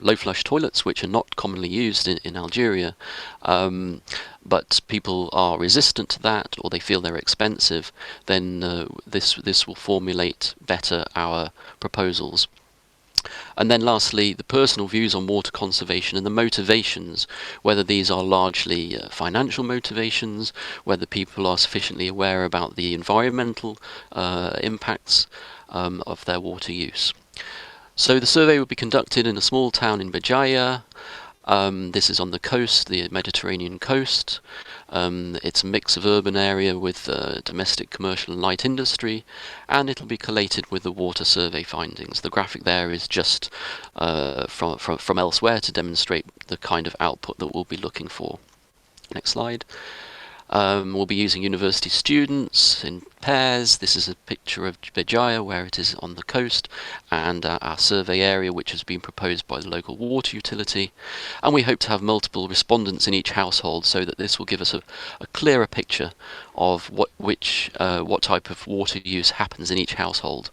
low flush toilets, which are not commonly used in Algeria, but people are resistant to that, or they feel they're expensive, then this will formulate better our proposals. And then lastly, the personal views on water conservation and the motivations, whether these are largely financial motivations, whether people are sufficiently aware about the environmental impacts of their water use. So the survey will be conducted in a small town in Béjaïa. This is on the coast, the Mediterranean coast. It's a mix of urban area with domestic, commercial and light industry, and it'll be collated with the water survey findings. The graphic there is just from elsewhere to demonstrate the kind of output that we'll be looking for. Next slide. We'll be using university students in pairs. This is a picture of Béjaïa where it is on the coast, and our survey area, which has been proposed by the local water utility. And we hope to have multiple respondents in each household, so that this will give us a clearer picture of what type of water use happens in each household.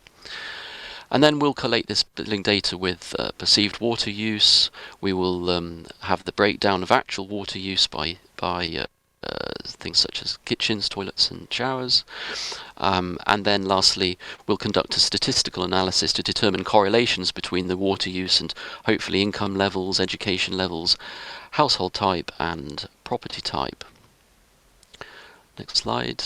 And then we'll collate this billing data with perceived water use. We will have the breakdown of actual water use by things such as kitchens, toilets and showers. And then lastly, we'll conduct a statistical analysis to determine correlations between the water use and hopefully income levels, education levels, household type and property type. Next slide.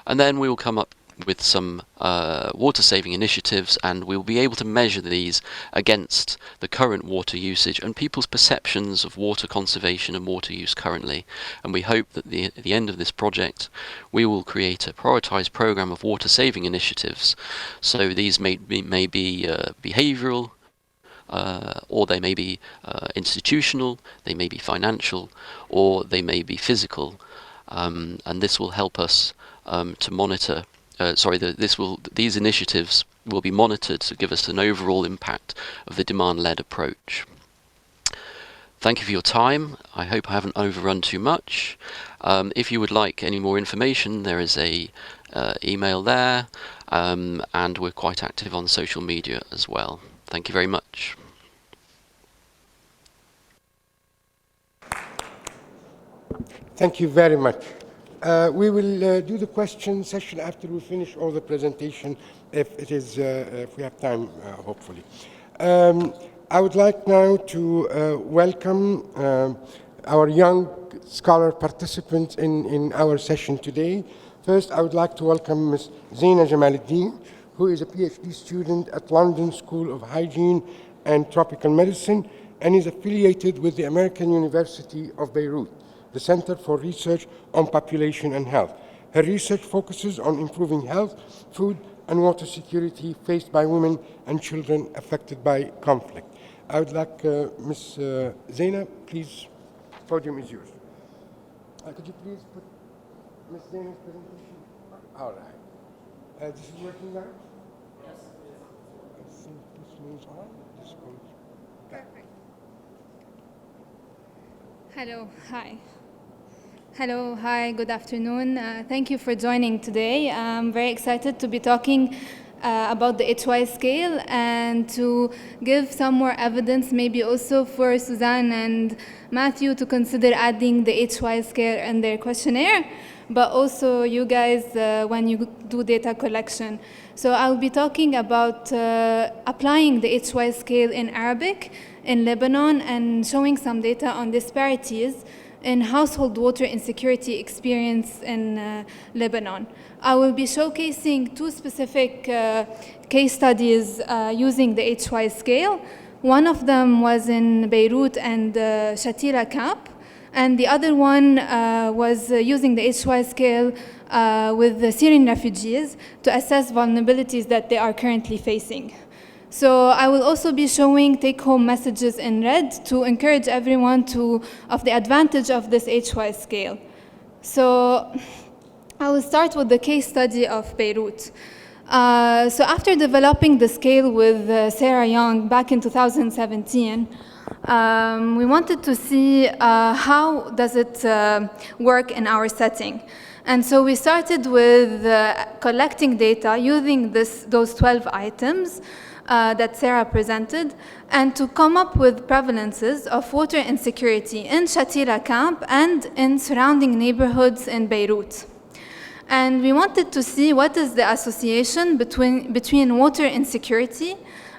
And then we will come up with some water saving initiatives, and we'll be able to measure these against the current water usage and people's perceptions of water conservation and water use currently. And we hope that at the end of this project we will create a prioritized program of water saving initiatives. So these may be behavioral, or they may be institutional, they may be financial, or they may be physical, and this will help us to monitor. These initiatives will be monitored to give us an overall impact of the demand-led approach. Thank you for your time. I hope I haven't overrun too much. If you would like any more information, there is a email there, and we're quite active on social media as well. Thank you very much. Thank you very much. We will do the question session after we finish all the presentation, if we have time, hopefully. I would like now to welcome our young scholar participants in our session today. First, I would like to welcome Ms. Zaina Jamaluddin, who is a PhD student at London School of Hygiene and Tropical Medicine and is affiliated with the American University of Beirut, the Center for Research on Population and Health. Her research focuses on improving health, food, and water security faced by women and children affected by conflict. I would like Ms. Zaina, please, the podium is yours. Could you please put Ms. Zaina's presentation? All right. This is working now? Yes. I think this moves on. This goes. Perfect. Hello, hi. Hello, hi, good afternoon. Thank you for joining today. I'm very excited to be talking about the HWISE scale and to give some more evidence, maybe also for Suzanne and Matthew to consider adding the HWISE scale in their questionnaire, but also you guys when you do data collection. So I'll be talking about applying the HWISE scale in Arabic in Lebanon and showing some data on disparities in household water insecurity experience in Lebanon. I will be showcasing two specific case studies using the HWISE scale. One of them was in Beirut and Shatila camp, and the other one was using the HWISE scale with the Syrian refugees to assess vulnerabilities that they are currently facing. So I will also be showing take-home messages in red to encourage everyone of the advantage of this HWISE scale. So I will start with the case study of Beirut. So after developing the scale with Sarah Young back in 2017, we wanted to see how does it work in our setting. And so we started with collecting data using those 12 items that Sarah presented, and to come up with prevalences of water insecurity in Shatila camp and in surrounding neighborhoods in Beirut. And we wanted to see what is the association between water insecurity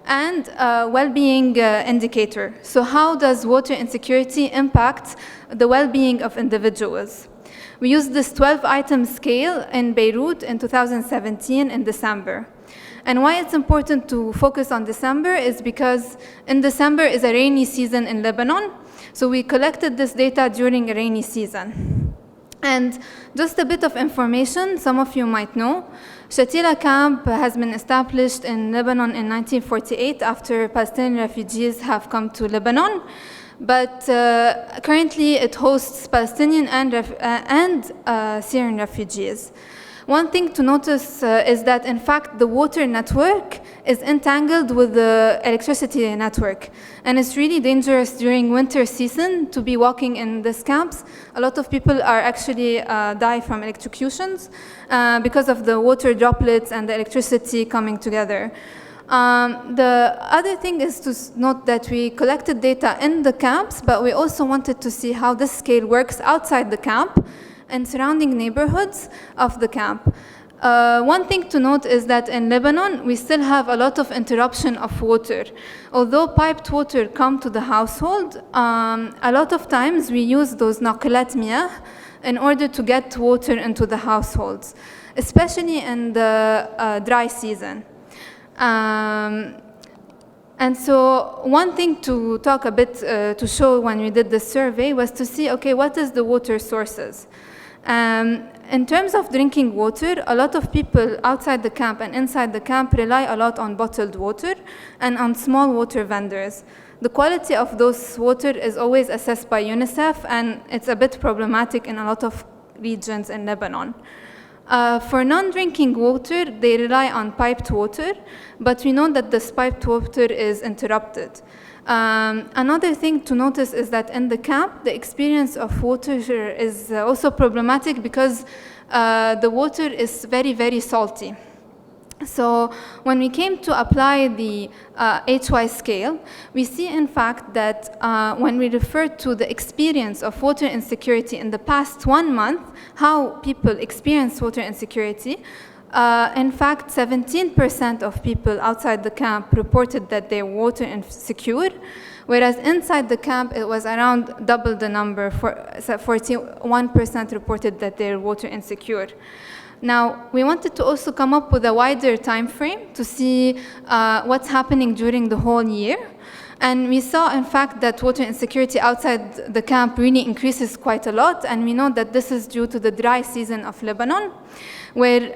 and well-being indicator. So how does water insecurity impact the well-being of individuals? We used this 12-item scale in Beirut in 2017 in December. And why it's important to focus on December is because in December is a rainy season in Lebanon. So we collected this data during a rainy season. And just a bit of information, some of you might know, Shatila camp has been established in Lebanon in 1948 after Palestinian refugees have come to Lebanon. But currently it hosts Palestinian and Syrian refugees. One thing to notice is that, in fact, the water network is entangled with the electricity network. And it's really dangerous during winter season to be walking in these camps. A lot of people are actually die from electrocutions because of the water droplets and the electricity coming together. The other thing is to note that we collected data in the camps, but we also wanted to see how this scale works outside the camp and surrounding neighborhoods of the camp. One thing to note is that in Lebanon, we still have a lot of interruption of water. Although piped water come to the household, a lot of times we use those naqilat miyah in order to get water into the households, especially in the dry season. And so one thing to talk a bit, to show when we did the survey was to see, okay, what is the water sources? In terms of drinking water, a lot of people outside the camp and inside the camp rely a lot on bottled water and on small water vendors. The quality of those water is always assessed by UNICEF, and it's a bit problematic in a lot of regions in Lebanon. For non-drinking water, they rely on piped water, but we know that this piped water is interrupted. Another thing to notice is that in the camp, the experience of water is also problematic because the water is very, very salty. So when we came to apply the HWISE scale, we see in fact that when we refer to the experience of water insecurity in the past 1 month, how people experience water insecurity, in fact 17% of people outside the camp reported that they're water insecure, whereas inside the camp it was around double the number, 41% reported that they're water insecure. Now, we wanted to also come up with a wider time frame to see what's happening during the whole year. And we saw, in fact, that water insecurity outside the camp really increases quite a lot. And we know that this is due to the dry season of Lebanon, where,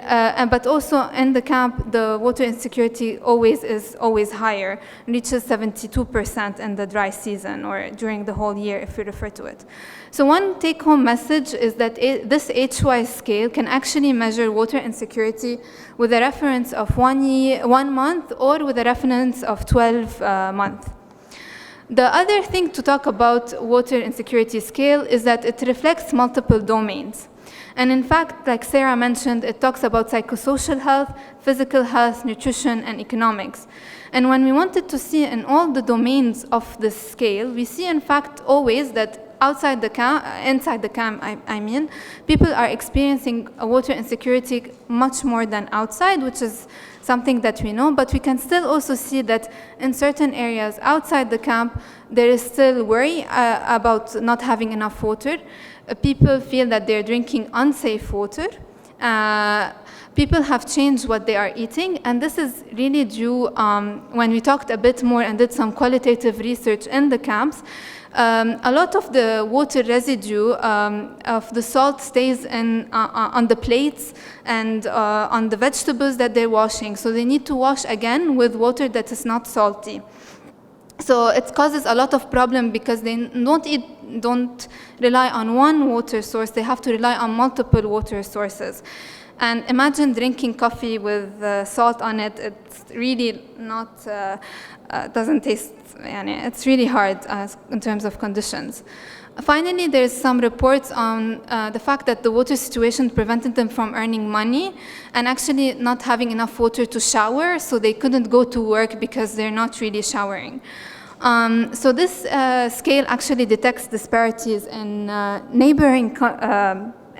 but also in the camp, the water insecurity is always higher, reaches 72% in the dry season or during the whole year, if we refer to it. So one take-home message is that this HWISE scale can actually measure water insecurity with a reference of 1 month or with a reference of 12 months. The other thing to talk about water insecurity scale is that it reflects multiple domains. And in fact, like Sarah mentioned, it talks about psychosocial health, physical health, nutrition, and economics. And when we wanted to see in all the domains of this scale, we see in fact always that inside the camp, people are experiencing a water insecurity much more than outside, which is something that we know, but we can still also see that in certain areas outside the camp, there is still worry about not having enough water. People feel that they're drinking unsafe water. People have changed what they are eating, and this is really due, when we talked a bit more and did some qualitative research in the camps, a lot of the water residue of the salt stays on the plates and on the vegetables that they're washing. So they need to wash again with water that is not salty. So it causes a lot of problem because they don't rely on one water source. They have to rely on multiple water sources. And imagine drinking coffee with salt on it. It's really not, doesn't taste, it's really hard in terms of conditions. Finally, there's some reports on the fact that the water situation prevented them from earning money and actually not having enough water to shower, so they couldn't go to work because they're not really showering. So this scale actually detects disparities in neighboring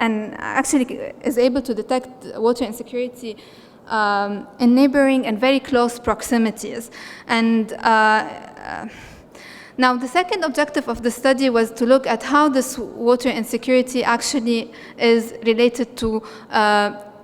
and actually is able to detect water insecurity in neighboring and very close proximities. And now, the second objective of the study was to look at how this water insecurity actually is related to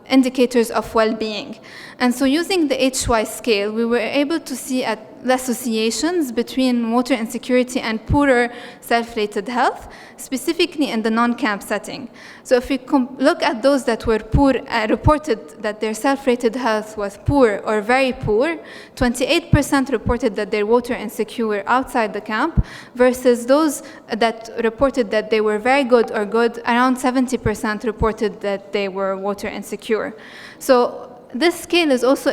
indicators of well-being. And so using the HWISE scale, we were able to see the associations between water insecurity and poorer self-rated health, specifically in the non-camp setting. So if we look at those that were poor, reported that their self-rated health was poor or very poor, 28% reported that they're water insecure outside the camp, versus those that reported that they were very good or good, around 70% reported that they were water insecure. So this scale is also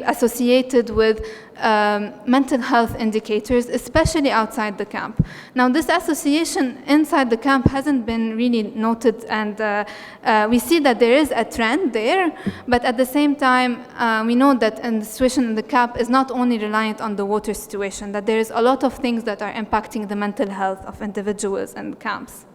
associated with mental health indicators, especially outside the camp. Now, this association inside the camp hasn't been really noted, and we see that there is a trend there, but at the same time, we know that the situation in the camp is not only reliant on the water situation, that there is a lot of things that are impacting the mental health of individuals in camps.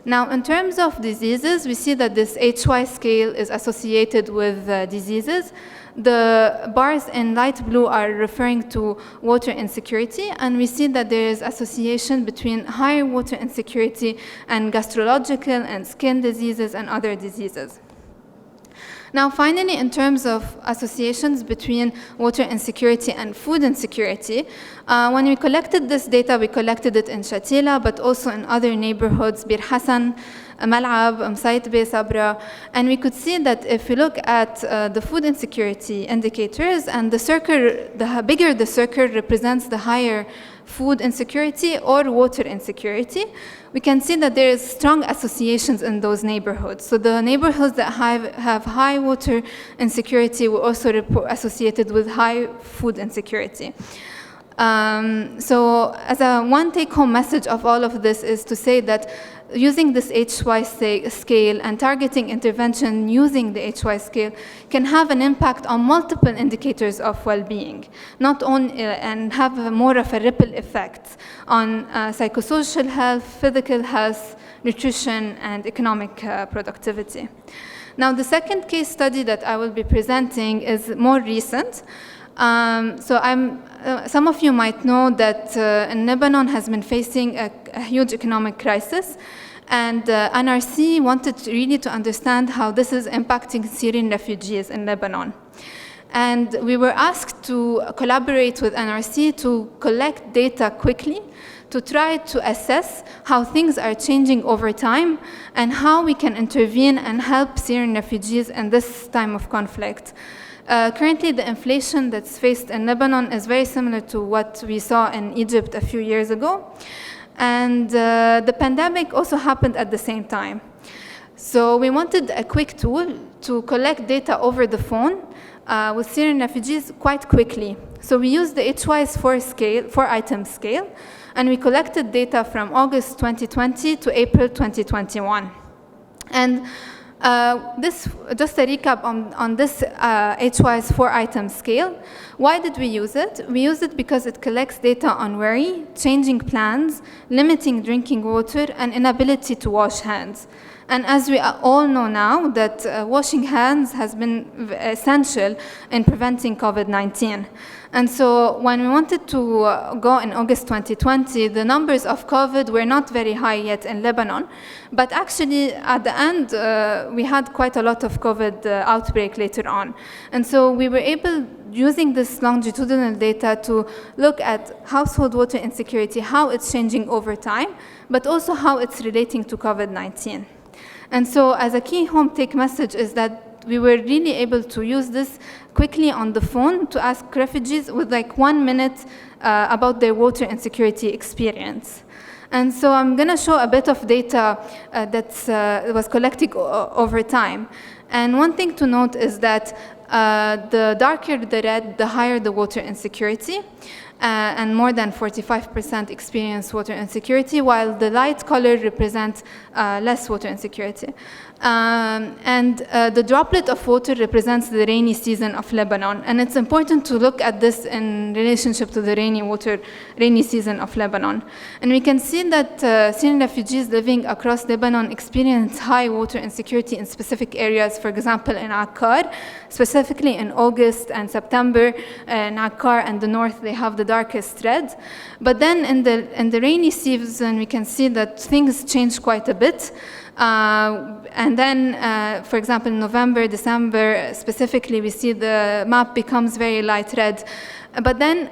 Now, in terms of diseases, we see that this HWISE scale is associated with diseases. The bars in light blue are referring to water insecurity, and we see that there is association between higher water insecurity and gastrological and skin diseases and other diseases. Now, finally, in terms of associations between water insecurity and food insecurity, when we collected this data, we collected it in Shatila, but also in other neighborhoods, Bir Hassan, Mal'ab, Msaitbe, Sabra, and we could see that if we look at the food insecurity indicators, and the circle, the bigger the circle represents the higher food insecurity or water insecurity, we can see that there is strong associations in those neighborhoods. So the neighborhoods that have high water insecurity were also associated with high food insecurity. So as a one take-home message of all of this is to say that using this HWISE scale and targeting intervention using the HWISE scale can have an impact on multiple indicators of well-being, not only and have more of a ripple effect on psychosocial health, physical health, nutrition, and economic productivity. Now, the second case study that I will be presenting is more recent. Some of you might know that Lebanon has been facing a huge economic crisis, and NRC wanted really to understand how this is impacting Syrian refugees in Lebanon. And we were asked to collaborate with NRC to collect data quickly, to try to assess how things are changing over time and how we can intervene and help Syrian refugees in this time of conflict. Currently, the inflation that's faced in Lebanon is very similar to what we saw in Egypt a few years ago. And the pandemic also happened at the same time. So we wanted a quick tool to collect data over the phone with Syrian refugees quite quickly. So we used the HWISE 4-item scale, and we collected data from August 2020 to April 2021. And just a recap on this HWISE 4-item scale. Why did we use it? We used it because it collects data on worry, changing plans, limiting drinking water, and inability to wash hands. And as we all know now, that washing hands has been essential in preventing COVID-19. And so when we wanted to go in August 2020, the numbers of COVID were not very high yet in Lebanon. But actually, at the end, we had quite a lot of COVID outbreak later on. And so we were able, using this longitudinal data, to look at household water insecurity, how it's changing over time, but also how it's relating to COVID-19. And so as a key home take message is that we were really able to use this quickly on the phone to ask refugees with like 1 minute about their water insecurity experience. And so I'm going to show a bit of data that was collected over time. And one thing to note is that the darker the red, the higher the water insecurity. And more than 45% experience water insecurity, while the light color represents less water insecurity. The droplet of water represents the rainy season of Lebanon. And it's important to look at this in relationship to the rainy season of Lebanon. And we can see that Syrian refugees living across Lebanon experience high water insecurity in specific areas. For example, in Akkar, specifically in August and September, in Akkar and the north, they have the darkest red. But then in the rainy season, we can see that things change quite a bit. And then, for example, in November, December, specifically, we see the map becomes very light red. But then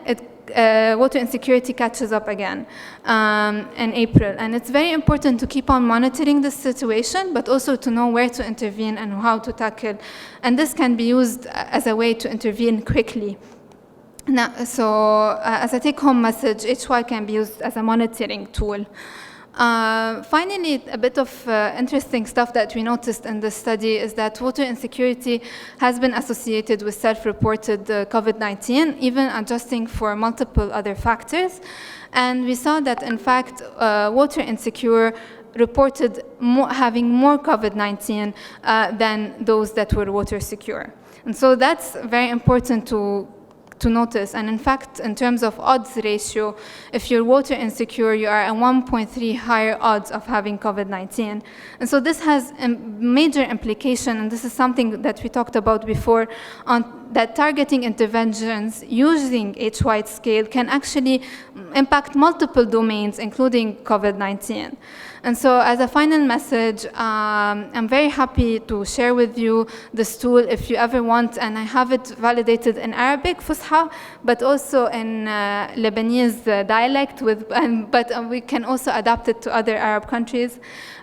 water insecurity catches up again in April. And it's very important to keep on monitoring this situation, but also to know where to intervene and how to tackle. And this can be used as a way to intervene quickly. Now, so as a take-home message, HY can be used as a monitoring tool. Finally, a bit of interesting stuff that we noticed in this study is that water insecurity has been associated with self-reported COVID-19, even adjusting for multiple other factors. And we saw that, in fact, water insecure reported having more COVID-19 than those that were water secure. And so that's very important to notice. And in fact, in terms of odds ratio, if you're water insecure, you are at 1.3 higher odds of having COVID-19. And so this has a major implication, and this is something that we talked about before, on that targeting interventions using HWISE scale can actually impact multiple domains, including COVID-19. And so as a final message, I'm very happy to share with you this tool if you ever want, and I have it validated in Arabic, Fusha, but also in Lebanese dialect, but we can also adapt it to other Arab countries.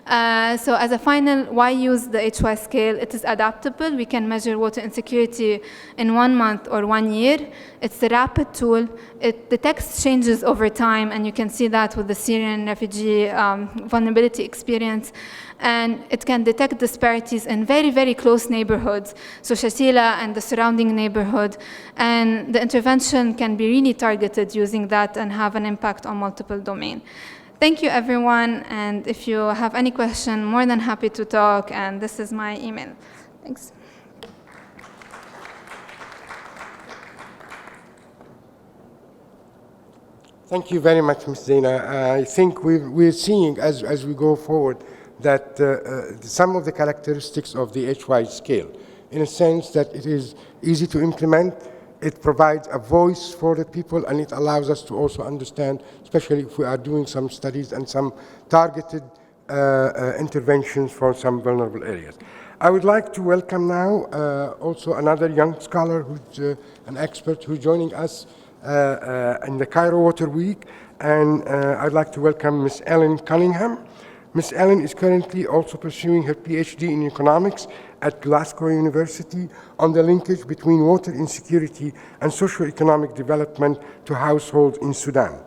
So as a final, why use the HWISE scale? It is adaptable. We can measure water insecurity in 1 month or 1 year. It's a rapid tool. It detects changes over time, and you can see that with the Syrian refugee vulnerability experience. And it can detect disparities in very, very close neighborhoods, so Shatila and the surrounding neighborhood. And the intervention can be really targeted using that and have an impact on multiple domains. Thank you, everyone. And if you have any question, more than happy to talk. And this is my email. Thanks. Thank you very much, Ms. Zaina. I think we're seeing, as we go forward, that some of the characteristics of the HWISE scale, in a sense that it is easy to implement, it provides a voice for the people, and it allows us to also understand, especially if we are doing some studies and some targeted interventions for some vulnerable areas. I would like to welcome now also another young scholar who's an expert who's joining us in the Cairo Water Week, and I'd like to welcome Ms. Ellen Cunningham. Ms. Ellen is currently also pursuing her PhD in economics at Glasgow University on the linkage between water insecurity and socio-economic development to households in Sudan.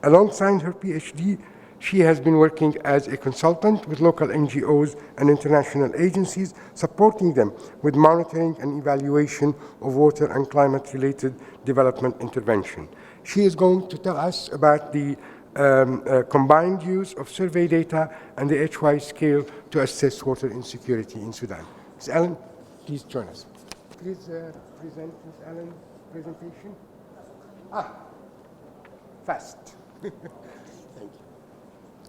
Alongside her PhD, she has been working as a consultant with local NGOs and international agencies, supporting them with monitoring and evaluation of water and climate-related development intervention. She is going to tell us about the combined use of survey data and the HWISE scale to assess water insecurity in Sudan. Ms. Ellen, please join us. Please present Ms. Ellen's presentation. Fast. Thank you.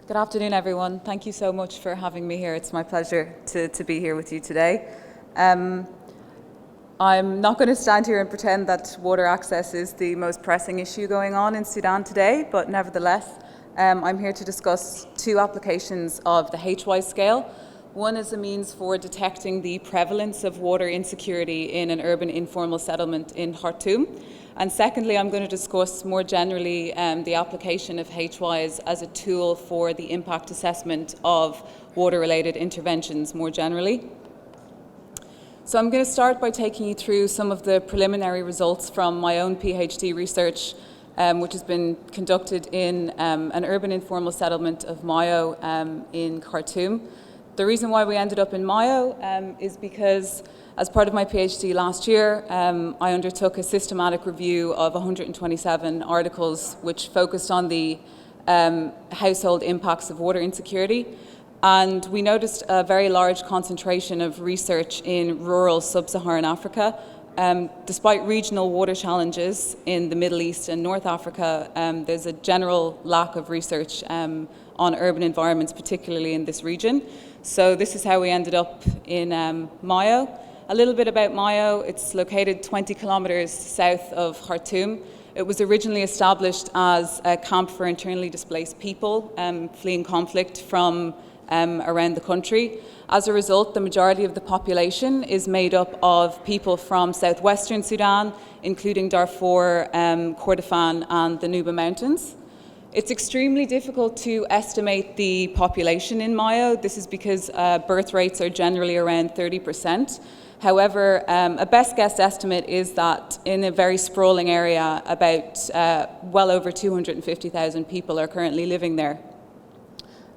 Good afternoon, everyone. Thank you so much for having me here. It's my pleasure to be here with you today. I'm not going to stand here and pretend that water access is the most pressing issue going on in Sudan today, but nevertheless, I'm here to discuss two applications of the HWISE scale. One is a means for detecting the prevalence of water insecurity in an urban informal settlement in Khartoum. And secondly, I'm going to discuss more generally the application of HWISE as a tool for the impact assessment of water-related interventions more generally. So I'm going to start by taking you through some of the preliminary results from my own PhD research, which has been conducted in an urban informal settlement of Mayo in Khartoum. The reason why we ended up in Mayo is because, as part of my PhD last year, I undertook a systematic review of 127 articles which focused on the household impacts of water insecurity. And we noticed a very large concentration of research in rural sub-Saharan Africa. Despite regional water challenges in the Middle East and North Africa, there's a general lack of research on urban environments, particularly in this region. So this is how we ended up in Mayo. A little bit about Mayo: it's located 20 kilometers south of Khartoum. It was originally established as a camp for internally displaced people fleeing conflict from around the country. As a result, the majority of the population is made up of people from southwestern Sudan, including Darfur, Kordofan, and the Nuba Mountains. It's extremely difficult to estimate the population in Mayo. This is because birth rates are generally around 30%. However, a best guess estimate is that in a very sprawling area, about well over 250,000 people are currently living there.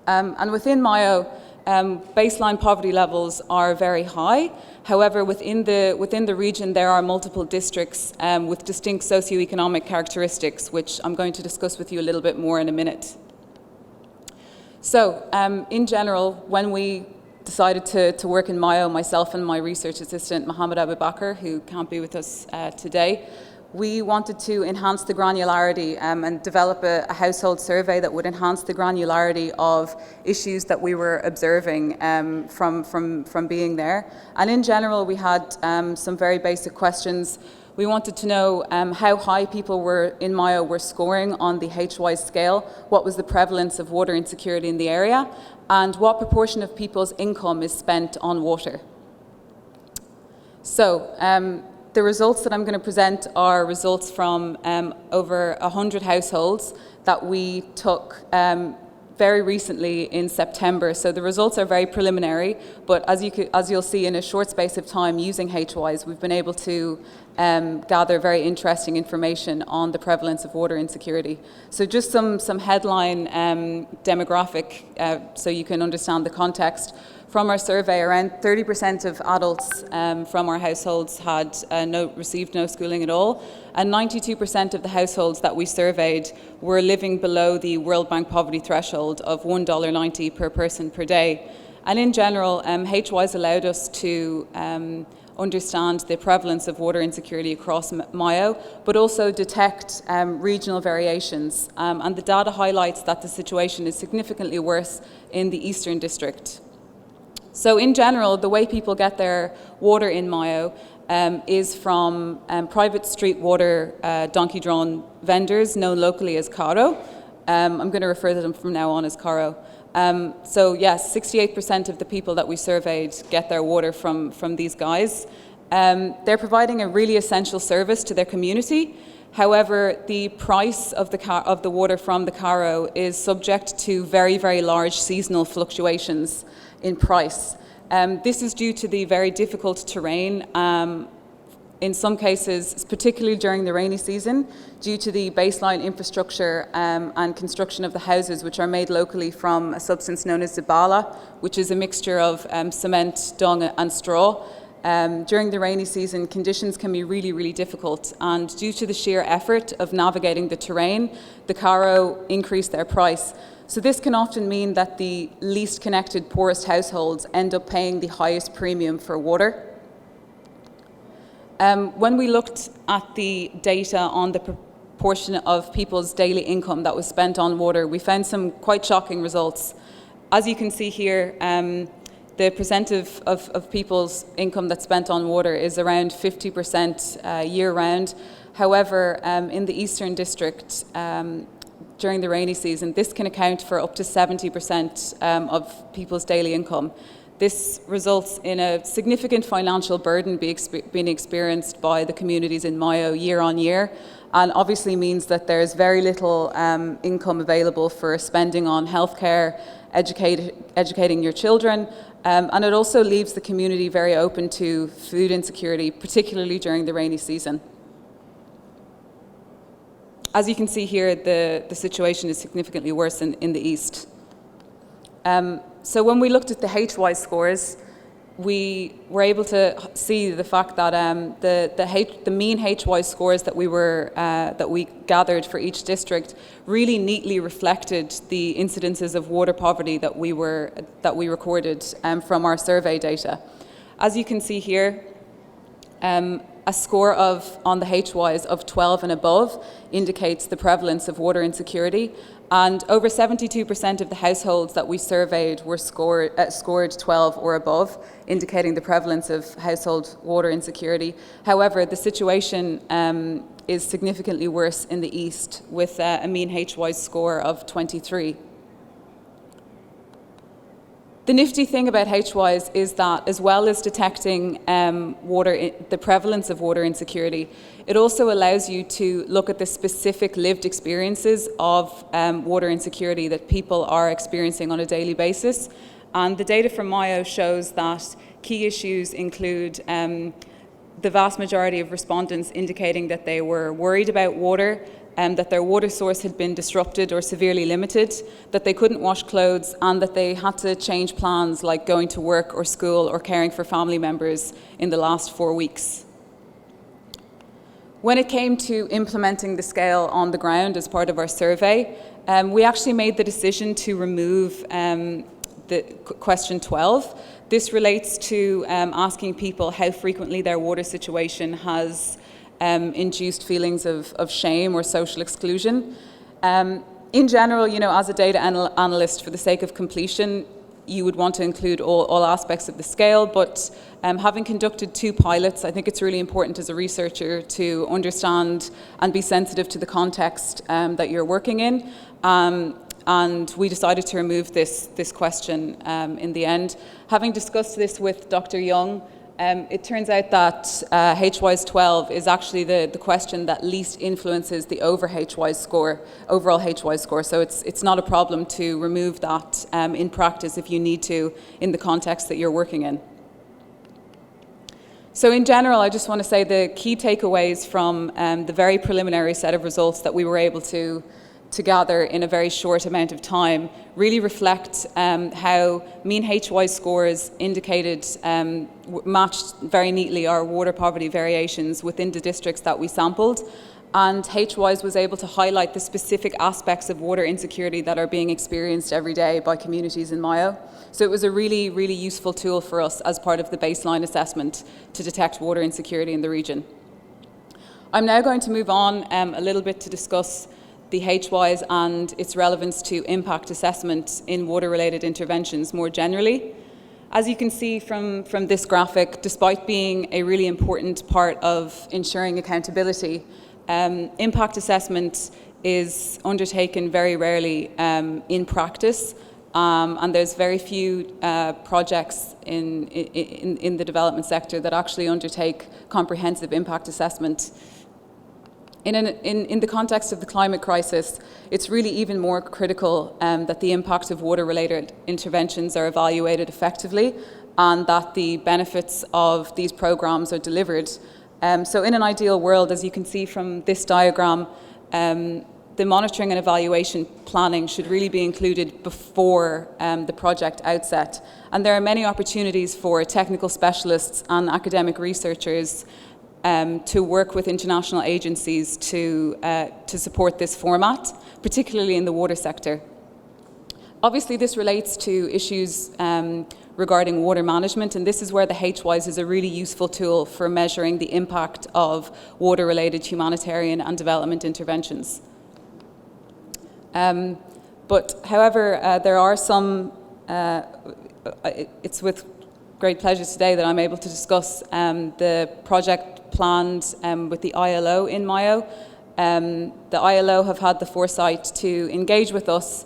And within Mayo, baseline poverty levels are very high. However, within the region, there are multiple districts with distinct socioeconomic characteristics, which I'm going to discuss with you a little bit more in a minute. So, in general, when we decided to work in Mayo, myself and my research assistant, Mohammed Abu Bakr, who can't be with us today, we wanted to enhance the granularity and develop a household survey that would enhance the granularity of issues that we were observing from being there. And in general, we had some very basic questions. We wanted to know how high people in Mayo were scoring on the HWISE scale, what was the prevalence of water insecurity in the area, and what proportion of people's income is spent on water. So, the results that I'm going to present are results from over 100 households that we took very recently in September. So the results are very preliminary, but as you'll see in a short space of time using HWISE, we've been able to gather very interesting information on the prevalence of water insecurity. So just some headline demographic so you can understand the context. From our survey, around 30% of adults from our households had received no schooling at all, and 92% of the households that we surveyed were living below the World Bank poverty threshold of $1.90 per person per day. And in general, HWISE allowed us to understand the prevalence of water insecurity across Mayo, but also detect regional variations. And the data highlights that the situation is significantly worse in the Eastern District. So in general, the way people get their water in Mayo is from private street water donkey drawn vendors known locally as Caro. I'm going to refer to them from now on as Caro. So yes, 68% of the people that we surveyed get their water from these guys. They're providing a really essential service to their community. However, the price of the water from the Caro is subject to very, very large seasonal fluctuations in price. This is due to the very difficult terrain, in some cases, particularly during the rainy season, due to the baseline infrastructure and construction of the houses, which are made locally from a substance known as zibala, which is a mixture of cement, dung and straw. During the rainy season, conditions can be really, really difficult, and due to the sheer effort of navigating the terrain, the Caro increased their price. So this can often mean that the least connected, poorest households end up paying the highest premium for water. When we looked at the data on the proportion of people's daily income that was spent on water, we found some quite shocking results. As you can see here, the percent of people's income that's spent on water is around 50% year-round. However, in the Eastern District, during the rainy season, this can account for up to 70% of people's daily income. This results in a significant financial burden being experienced by the communities in Mayo year on year, and obviously means that there's very little income available for spending on healthcare, educating your children, and it also leaves the community very open to food insecurity, particularly during the rainy season. As you can see here, the situation is significantly worse in the east. So when we looked at the HWISE scores, we were able to see the fact that the mean HWISE scores that we gathered for each district really neatly reflected the incidences of water poverty that we recorded from our survey data. As you can see here, a score on the HWISE of 12 and above indicates the prevalence of water insecurity, and over 72% of the households that we surveyed were scored 12 or above, indicating the prevalence of household water insecurity. However, the situation is significantly worse in the east, with a mean HWISE score of 23. The nifty thing about HWISE is that, as well as detecting the prevalence of water insecurity, it also allows you to look at the specific lived experiences of water insecurity that people are experiencing on a daily basis. And the data from Mayo shows that key issues include the vast majority of respondents indicating that they were worried about water, that their water source had been disrupted or severely limited, that they couldn't wash clothes, and that they had to change plans like going to work or school or caring for family members in the last 4 weeks. When it came to implementing the scale on the ground as part of our survey, we actually made the decision to remove the question 12. This relates to asking people how frequently their water situation has induced feelings of shame or social exclusion. In general, as a data analyst, for the sake of completion, you would want to include all aspects of the scale, but having conducted 2 pilots, I think it's really important as a researcher to understand and be sensitive to the context that you're working in. And we decided to remove this question in the end. Having discussed this with Dr. Young, it turns out that HWISE 12 is actually the question that least influences the overall HWISE score. So it's not a problem to remove that in practice if you need to in the context that you're working in. So in general, I just want to say the key takeaways from the very preliminary set of results that we were able to gather in a very short amount of time really reflect how mean HWISE scores indicated, matched very neatly our water poverty variations within the districts that we sampled. And HWISE was able to highlight the specific aspects of water insecurity that are being experienced every day by communities in Mayo. So it was a really, really useful tool for us as part of the baseline assessment to detect water insecurity in the region. I'm now going to move on a little bit to discuss the HWISE and its relevance to impact assessment in water-related interventions more generally. As you can see from this graphic, despite being a really important part of ensuring accountability, impact assessment is undertaken very rarely in practice, and there's very few projects in the development sector that actually undertake comprehensive impact assessment. In the context of the climate crisis, it's really even more critical that the impact of water-related interventions are evaluated effectively and that the benefits of these programs are delivered. So in an ideal world, as you can see from this diagram, the monitoring and evaluation planning should really be included before the project outset. And there are many opportunities for technical specialists and academic researchers to work with international agencies to support this format, particularly in the water sector. Obviously, this relates to issues regarding water management, and this is where the HWISE is a really useful tool for measuring the impact of water-related humanitarian and development interventions. But however, there are some, it's with great pleasure today that I'm able to discuss the project planned with the ILO in Mayo. The ILO have had the foresight to engage with us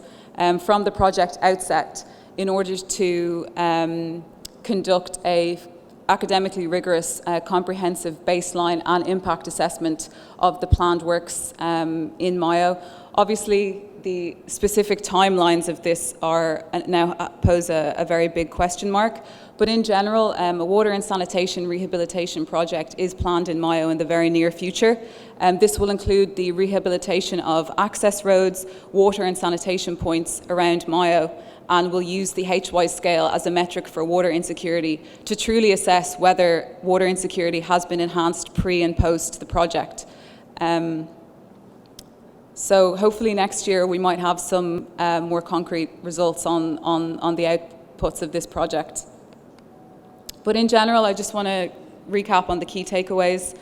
from the project outset in order to conduct a academically rigorous, comprehensive baseline and impact assessment of the planned works in Mayo. Obviously, the specific timelines of this are now pose a very big question mark. But in general, a water and sanitation rehabilitation project is planned in Mayo in the very near future. This will include the rehabilitation of access roads, water and sanitation points around Mayo, and will use the HWISE scale as a metric for water insecurity to truly assess whether water insecurity has been enhanced pre and post the project. So hopefully next year we might have some more concrete results on the outputs of this project. But in general, I just want to recap on the key takeaways,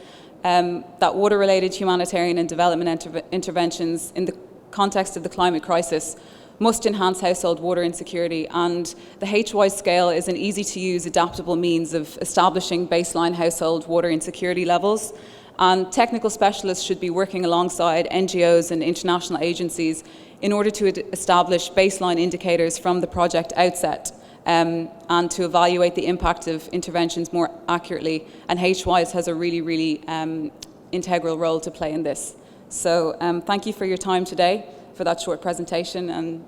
that water-related humanitarian and development interventions in the context of the climate crisis must enhance household water insecurity, and the HWISE scale is an easy-to-use, adaptable means of establishing baseline household water insecurity levels. And technical specialists should be working alongside NGOs and international agencies in order to establish baseline indicators from the project outset, and to evaluate the impact of interventions more accurately. And HWISE has a really integral role to play in this. So thank you for your time today, for that short presentation, and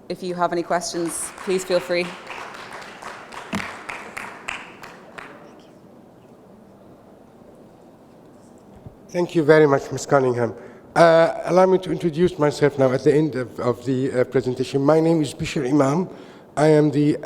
if you have any questions, please feel free. Thank you very much, Ms. Cunningham. Allow me to introduce myself now at the end of the presentation. My name is Bishir Imam. I am the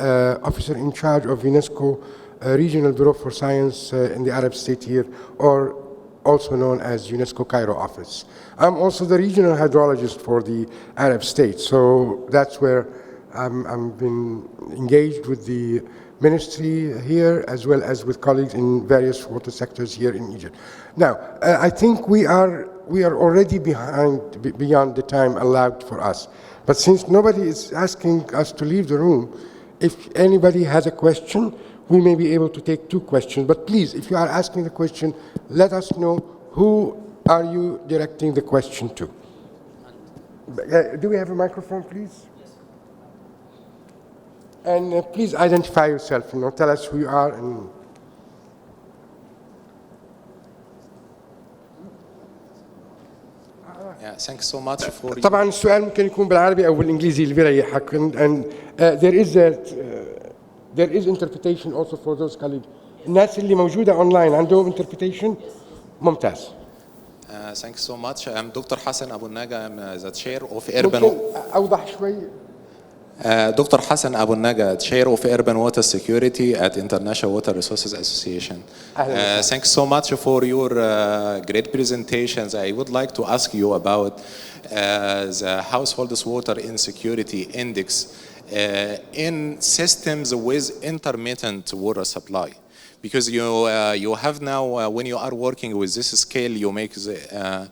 officer in charge of UNESCO Regional Bureau for Science in the Arab State here, or also known as UNESCO Cairo office. I'm also the regional hydrologist for the Arab States, so that's where I've been engaged with the ministry here, as well as with colleagues in various water sectors here in Egypt. Now, I think we are already beyond the time allowed for us. But since nobody is asking us to leave the room, if anybody has a question, we may be able to take 2 questions. But please, if you are asking the question, let us know who are you directing the question to. Do we have a microphone, please? And please identify yourself, tell us who you are. And Yeah, thanks so much for. طبعا السؤال ممكن يكون بالعربي أو بالإنجليزي اللي بيريحك. And there is interpretation also for those colleagues. الناس اللي موجودة online عندهم interpretation. ممتاز. Thanks so much. I'm Dr. Hassan Abu Naga. I'm the chair of Urban. ممكن أوضح شوي. Dr. Hassan Abu Naga, chair of Urban Water Security at International Water Resources Association. Thanks so much for your great presentations. I would like to ask you about the Household's Water Insecurity Index in systems with intermittent water supply. Because you have now, when you are working with this scale, you make the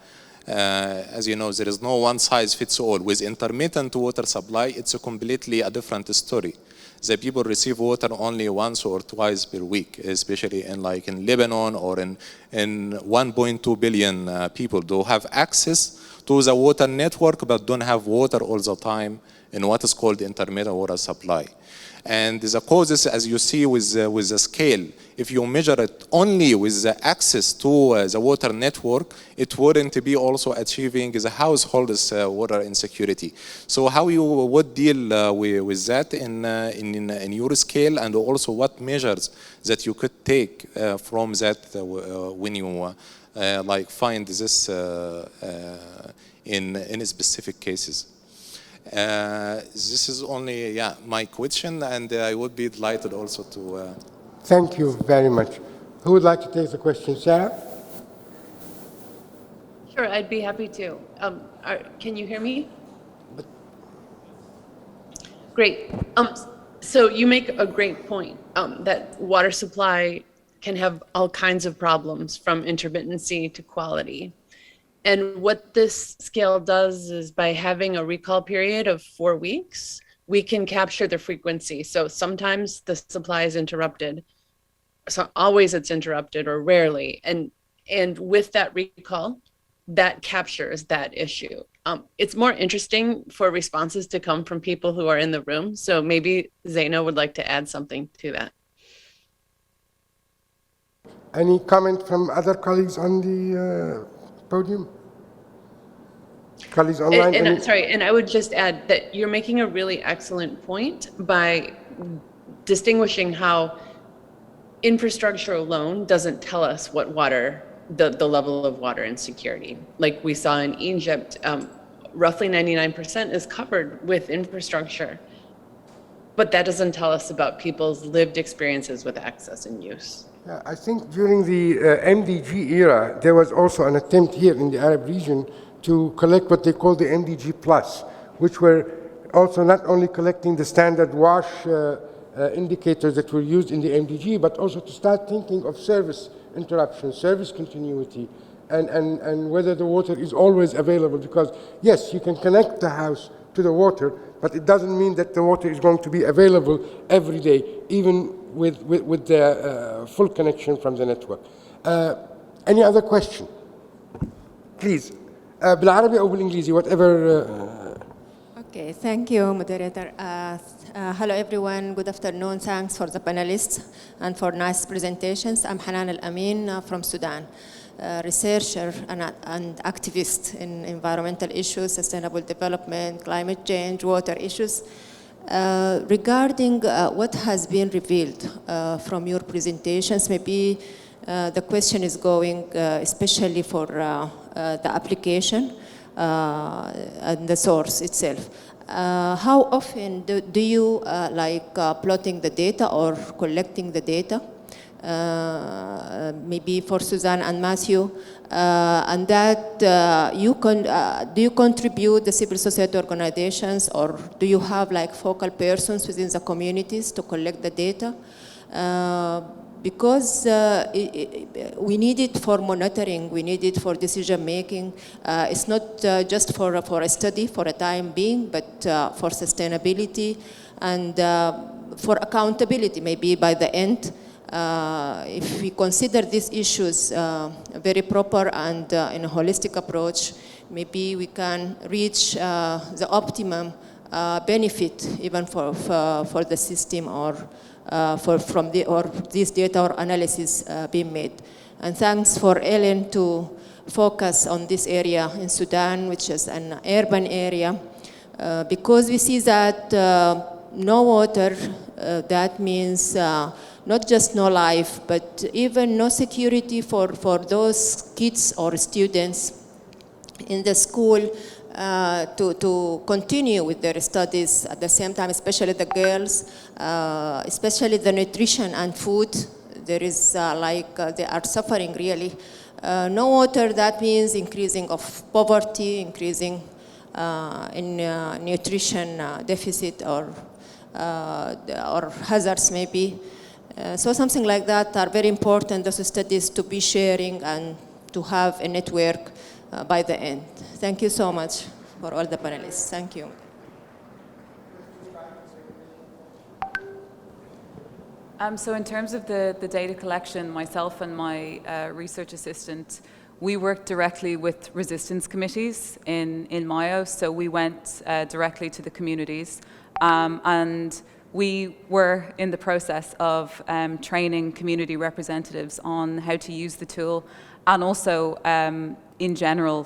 as you know, there is no one size fits all. With intermittent water supply, it's a different story. The people receive water only once or twice per week, especially in Lebanon or in 1.2 billion people do have access to the water network, but don't have water all the time in what is called intermittent water supply. And the causes, as you see with the scale, if you measure it only with the access to the water network, it wouldn't be also achieving the household's water insecurity. So how you would deal with that in your scale, and also what measures that you could take from that when you find this in specific cases? This is only my question, and I would be delighted also to. Thank you very much. Who would like to take the question, Sarah? Sure, I'd be happy to. Can you hear me? Great. So you make a great point that water supply can have all kinds of problems, from intermittency to quality. And what this scale does is, by having a recall period of 4 weeks, we can capture the frequency. So sometimes the supply is interrupted. So always it's interrupted, or rarely. And with that recall, that captures that issue. It's more interesting for responses to come from people who are in the room. So maybe Zaino would like to add something to that. Any comment from other colleagues on the podium? Colleagues online? And I would just add that you're making a really excellent point by distinguishing how infrastructure alone doesn't tell us what water, the level of water insecurity. Like we saw in Egypt, roughly 99% is covered with infrastructure. But that doesn't tell us about people's lived experiences with access and use. Yeah, I think during the MDG era, there was also an attempt here in the Arab region to collect what they call the MDG Plus, which were also not only collecting the standard wash indicators that were used in the MDG, but also to start thinking of service interruption, service continuity, and whether the water is always available. Because yes, you can connect the house to the water, but it doesn't mean that the water is going to be available every day, even with the full connection from the network. Any other question? Please. بالعربي أو بالإنجليزي, whatever. Okay, thank you, moderator. Hello, everyone. Good afternoon. Thanks for the panelists and for nice presentations. I'm Hanan Al-Amin from Sudan, researcher and activist in environmental issues, sustainable development, climate change, water issues. Regarding what has been revealed from your presentations, maybe the question is going especially for the application and the source itself. How often do you like plotting the data or collecting the data? Maybe for Suzanne and Matthew, and that do you contribute the civil society organizations, or do you have like focal persons within the communities to collect the data? Because we need it for monitoring, we need it for decision making. It's not just for a study for a time being, but for sustainability and for accountability maybe by the end. If we consider these issues very proper and in a holistic approach, maybe we can reach the optimum benefit even for the system or from this data or analysis being made. And thanks for Ellen to focus on this area in Sudan, which is an urban area, because we see that no water, that means not just no life, but even no security for those kids or students in the school to continue with their studies at the same time, especially the girls, especially the nutrition and food. There is they are suffering really. No water, that means increasing of poverty, increasing in nutrition deficit or hazards maybe. So something like that are very important, those studies to be sharing and to have a network by the end. Thank you so much for all the panelists. Thank you. So in terms of the data collection, myself and my research assistant, we worked directly with resistance committees in Mayo. So we went directly to the communities. And we were in the process of training community representatives on how to use the tool, and also in general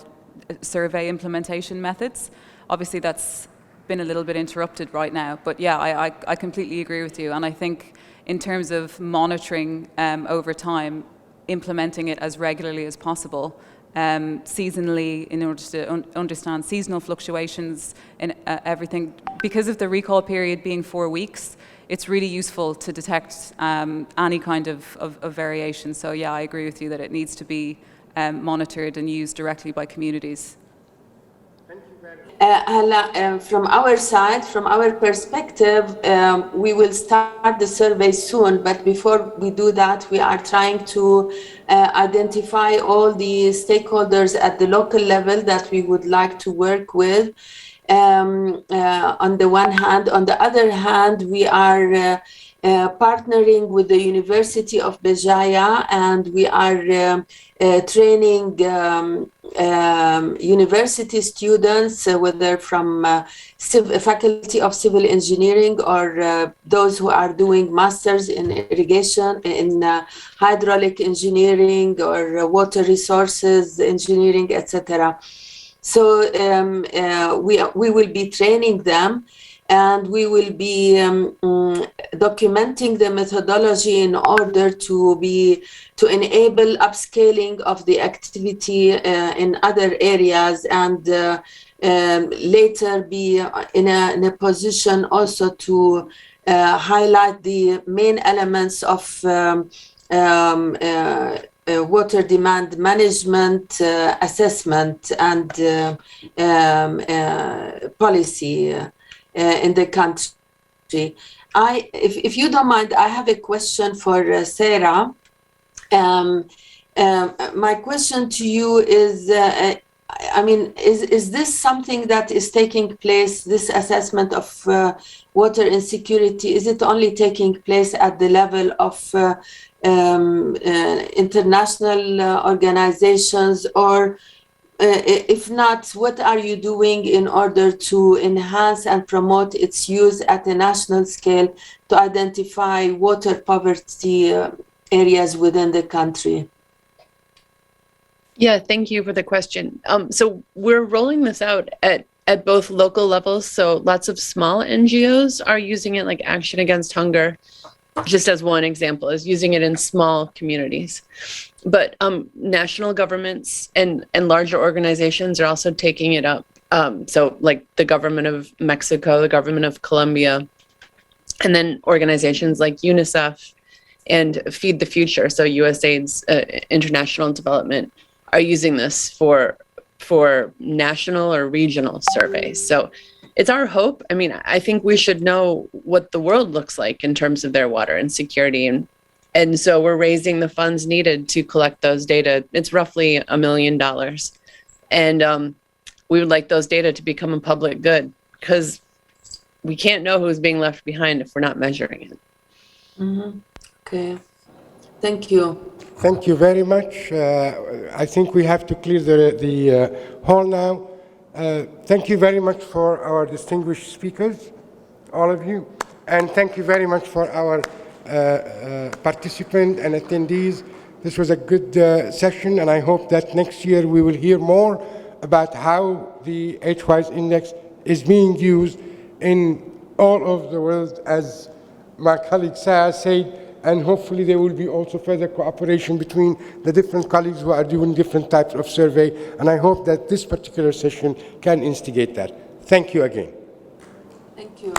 survey implementation methods. Obviously that's been a little bit interrupted right now, but yeah, I completely agree with you. And I think in terms of monitoring over time, implementing it as regularly as possible, seasonally, in order to understand seasonal fluctuations in everything. Because of the recall period being 4 weeks, it's really useful to detect any kind of variation. So yeah, I agree with you that it needs to be monitored and used directly by communities. From our side, from our perspective, we will start the survey soon, but before we do that, we are trying to identify all the stakeholders at the local level that we would like to work with. On the one hand, on the other hand, we are partnering with the University of Béjaïa, and we are training university students, whether from faculty of civil engineering or those who are doing masters in irrigation, in hydraulic engineering or water resources engineering, etc. So we will be training them, and we will be documenting the methodology in order to enable upscaling of the activity in other areas, and later be in a position also to highlight the main elements of water demand management, assessment, and policy in the country. If you don't mind, I have a question for Sarah. My question to you is, is this something that is taking place, this assessment of water insecurity, is it only taking place at the level of international organizations, or if not, what are you doing in order to enhance and promote its use at a national scale to identify water poverty areas within the country? Yeah, thank you for the question. So we're rolling this out at both local levels. So lots of small NGOs are using it, like Action Against Hunger, just as one example, is using it in small communities. But national governments and larger organizations are also taking it up. So like the government of Mexico, the government of Colombia, and then organizations like UNICEF and Feed the Future, so USAID's international development, are using this for national or regional surveys. So it's our hope. I mean, I think we should know what the world looks like in terms of their water insecurity. And so we're raising the funds needed to collect those data. It's roughly $1 million. And we would like those data to become a public good, because we can't know who's being left behind if we're not measuring it. Mm-hmm. Okay. Thank you. Thank you very much. I think we have to clear the hall now. Thank you very much for our distinguished speakers, all of you. And thank you very much for our participants and attendees. This was a good session, and I hope that next year we will hear more about how the HWISE index is being used in all over the world, as my colleague Sarah said, and hopefully there will be also further cooperation between the different colleagues who are doing different types of survey, and I hope that this particular session can instigate that. Thank you again. Thank you.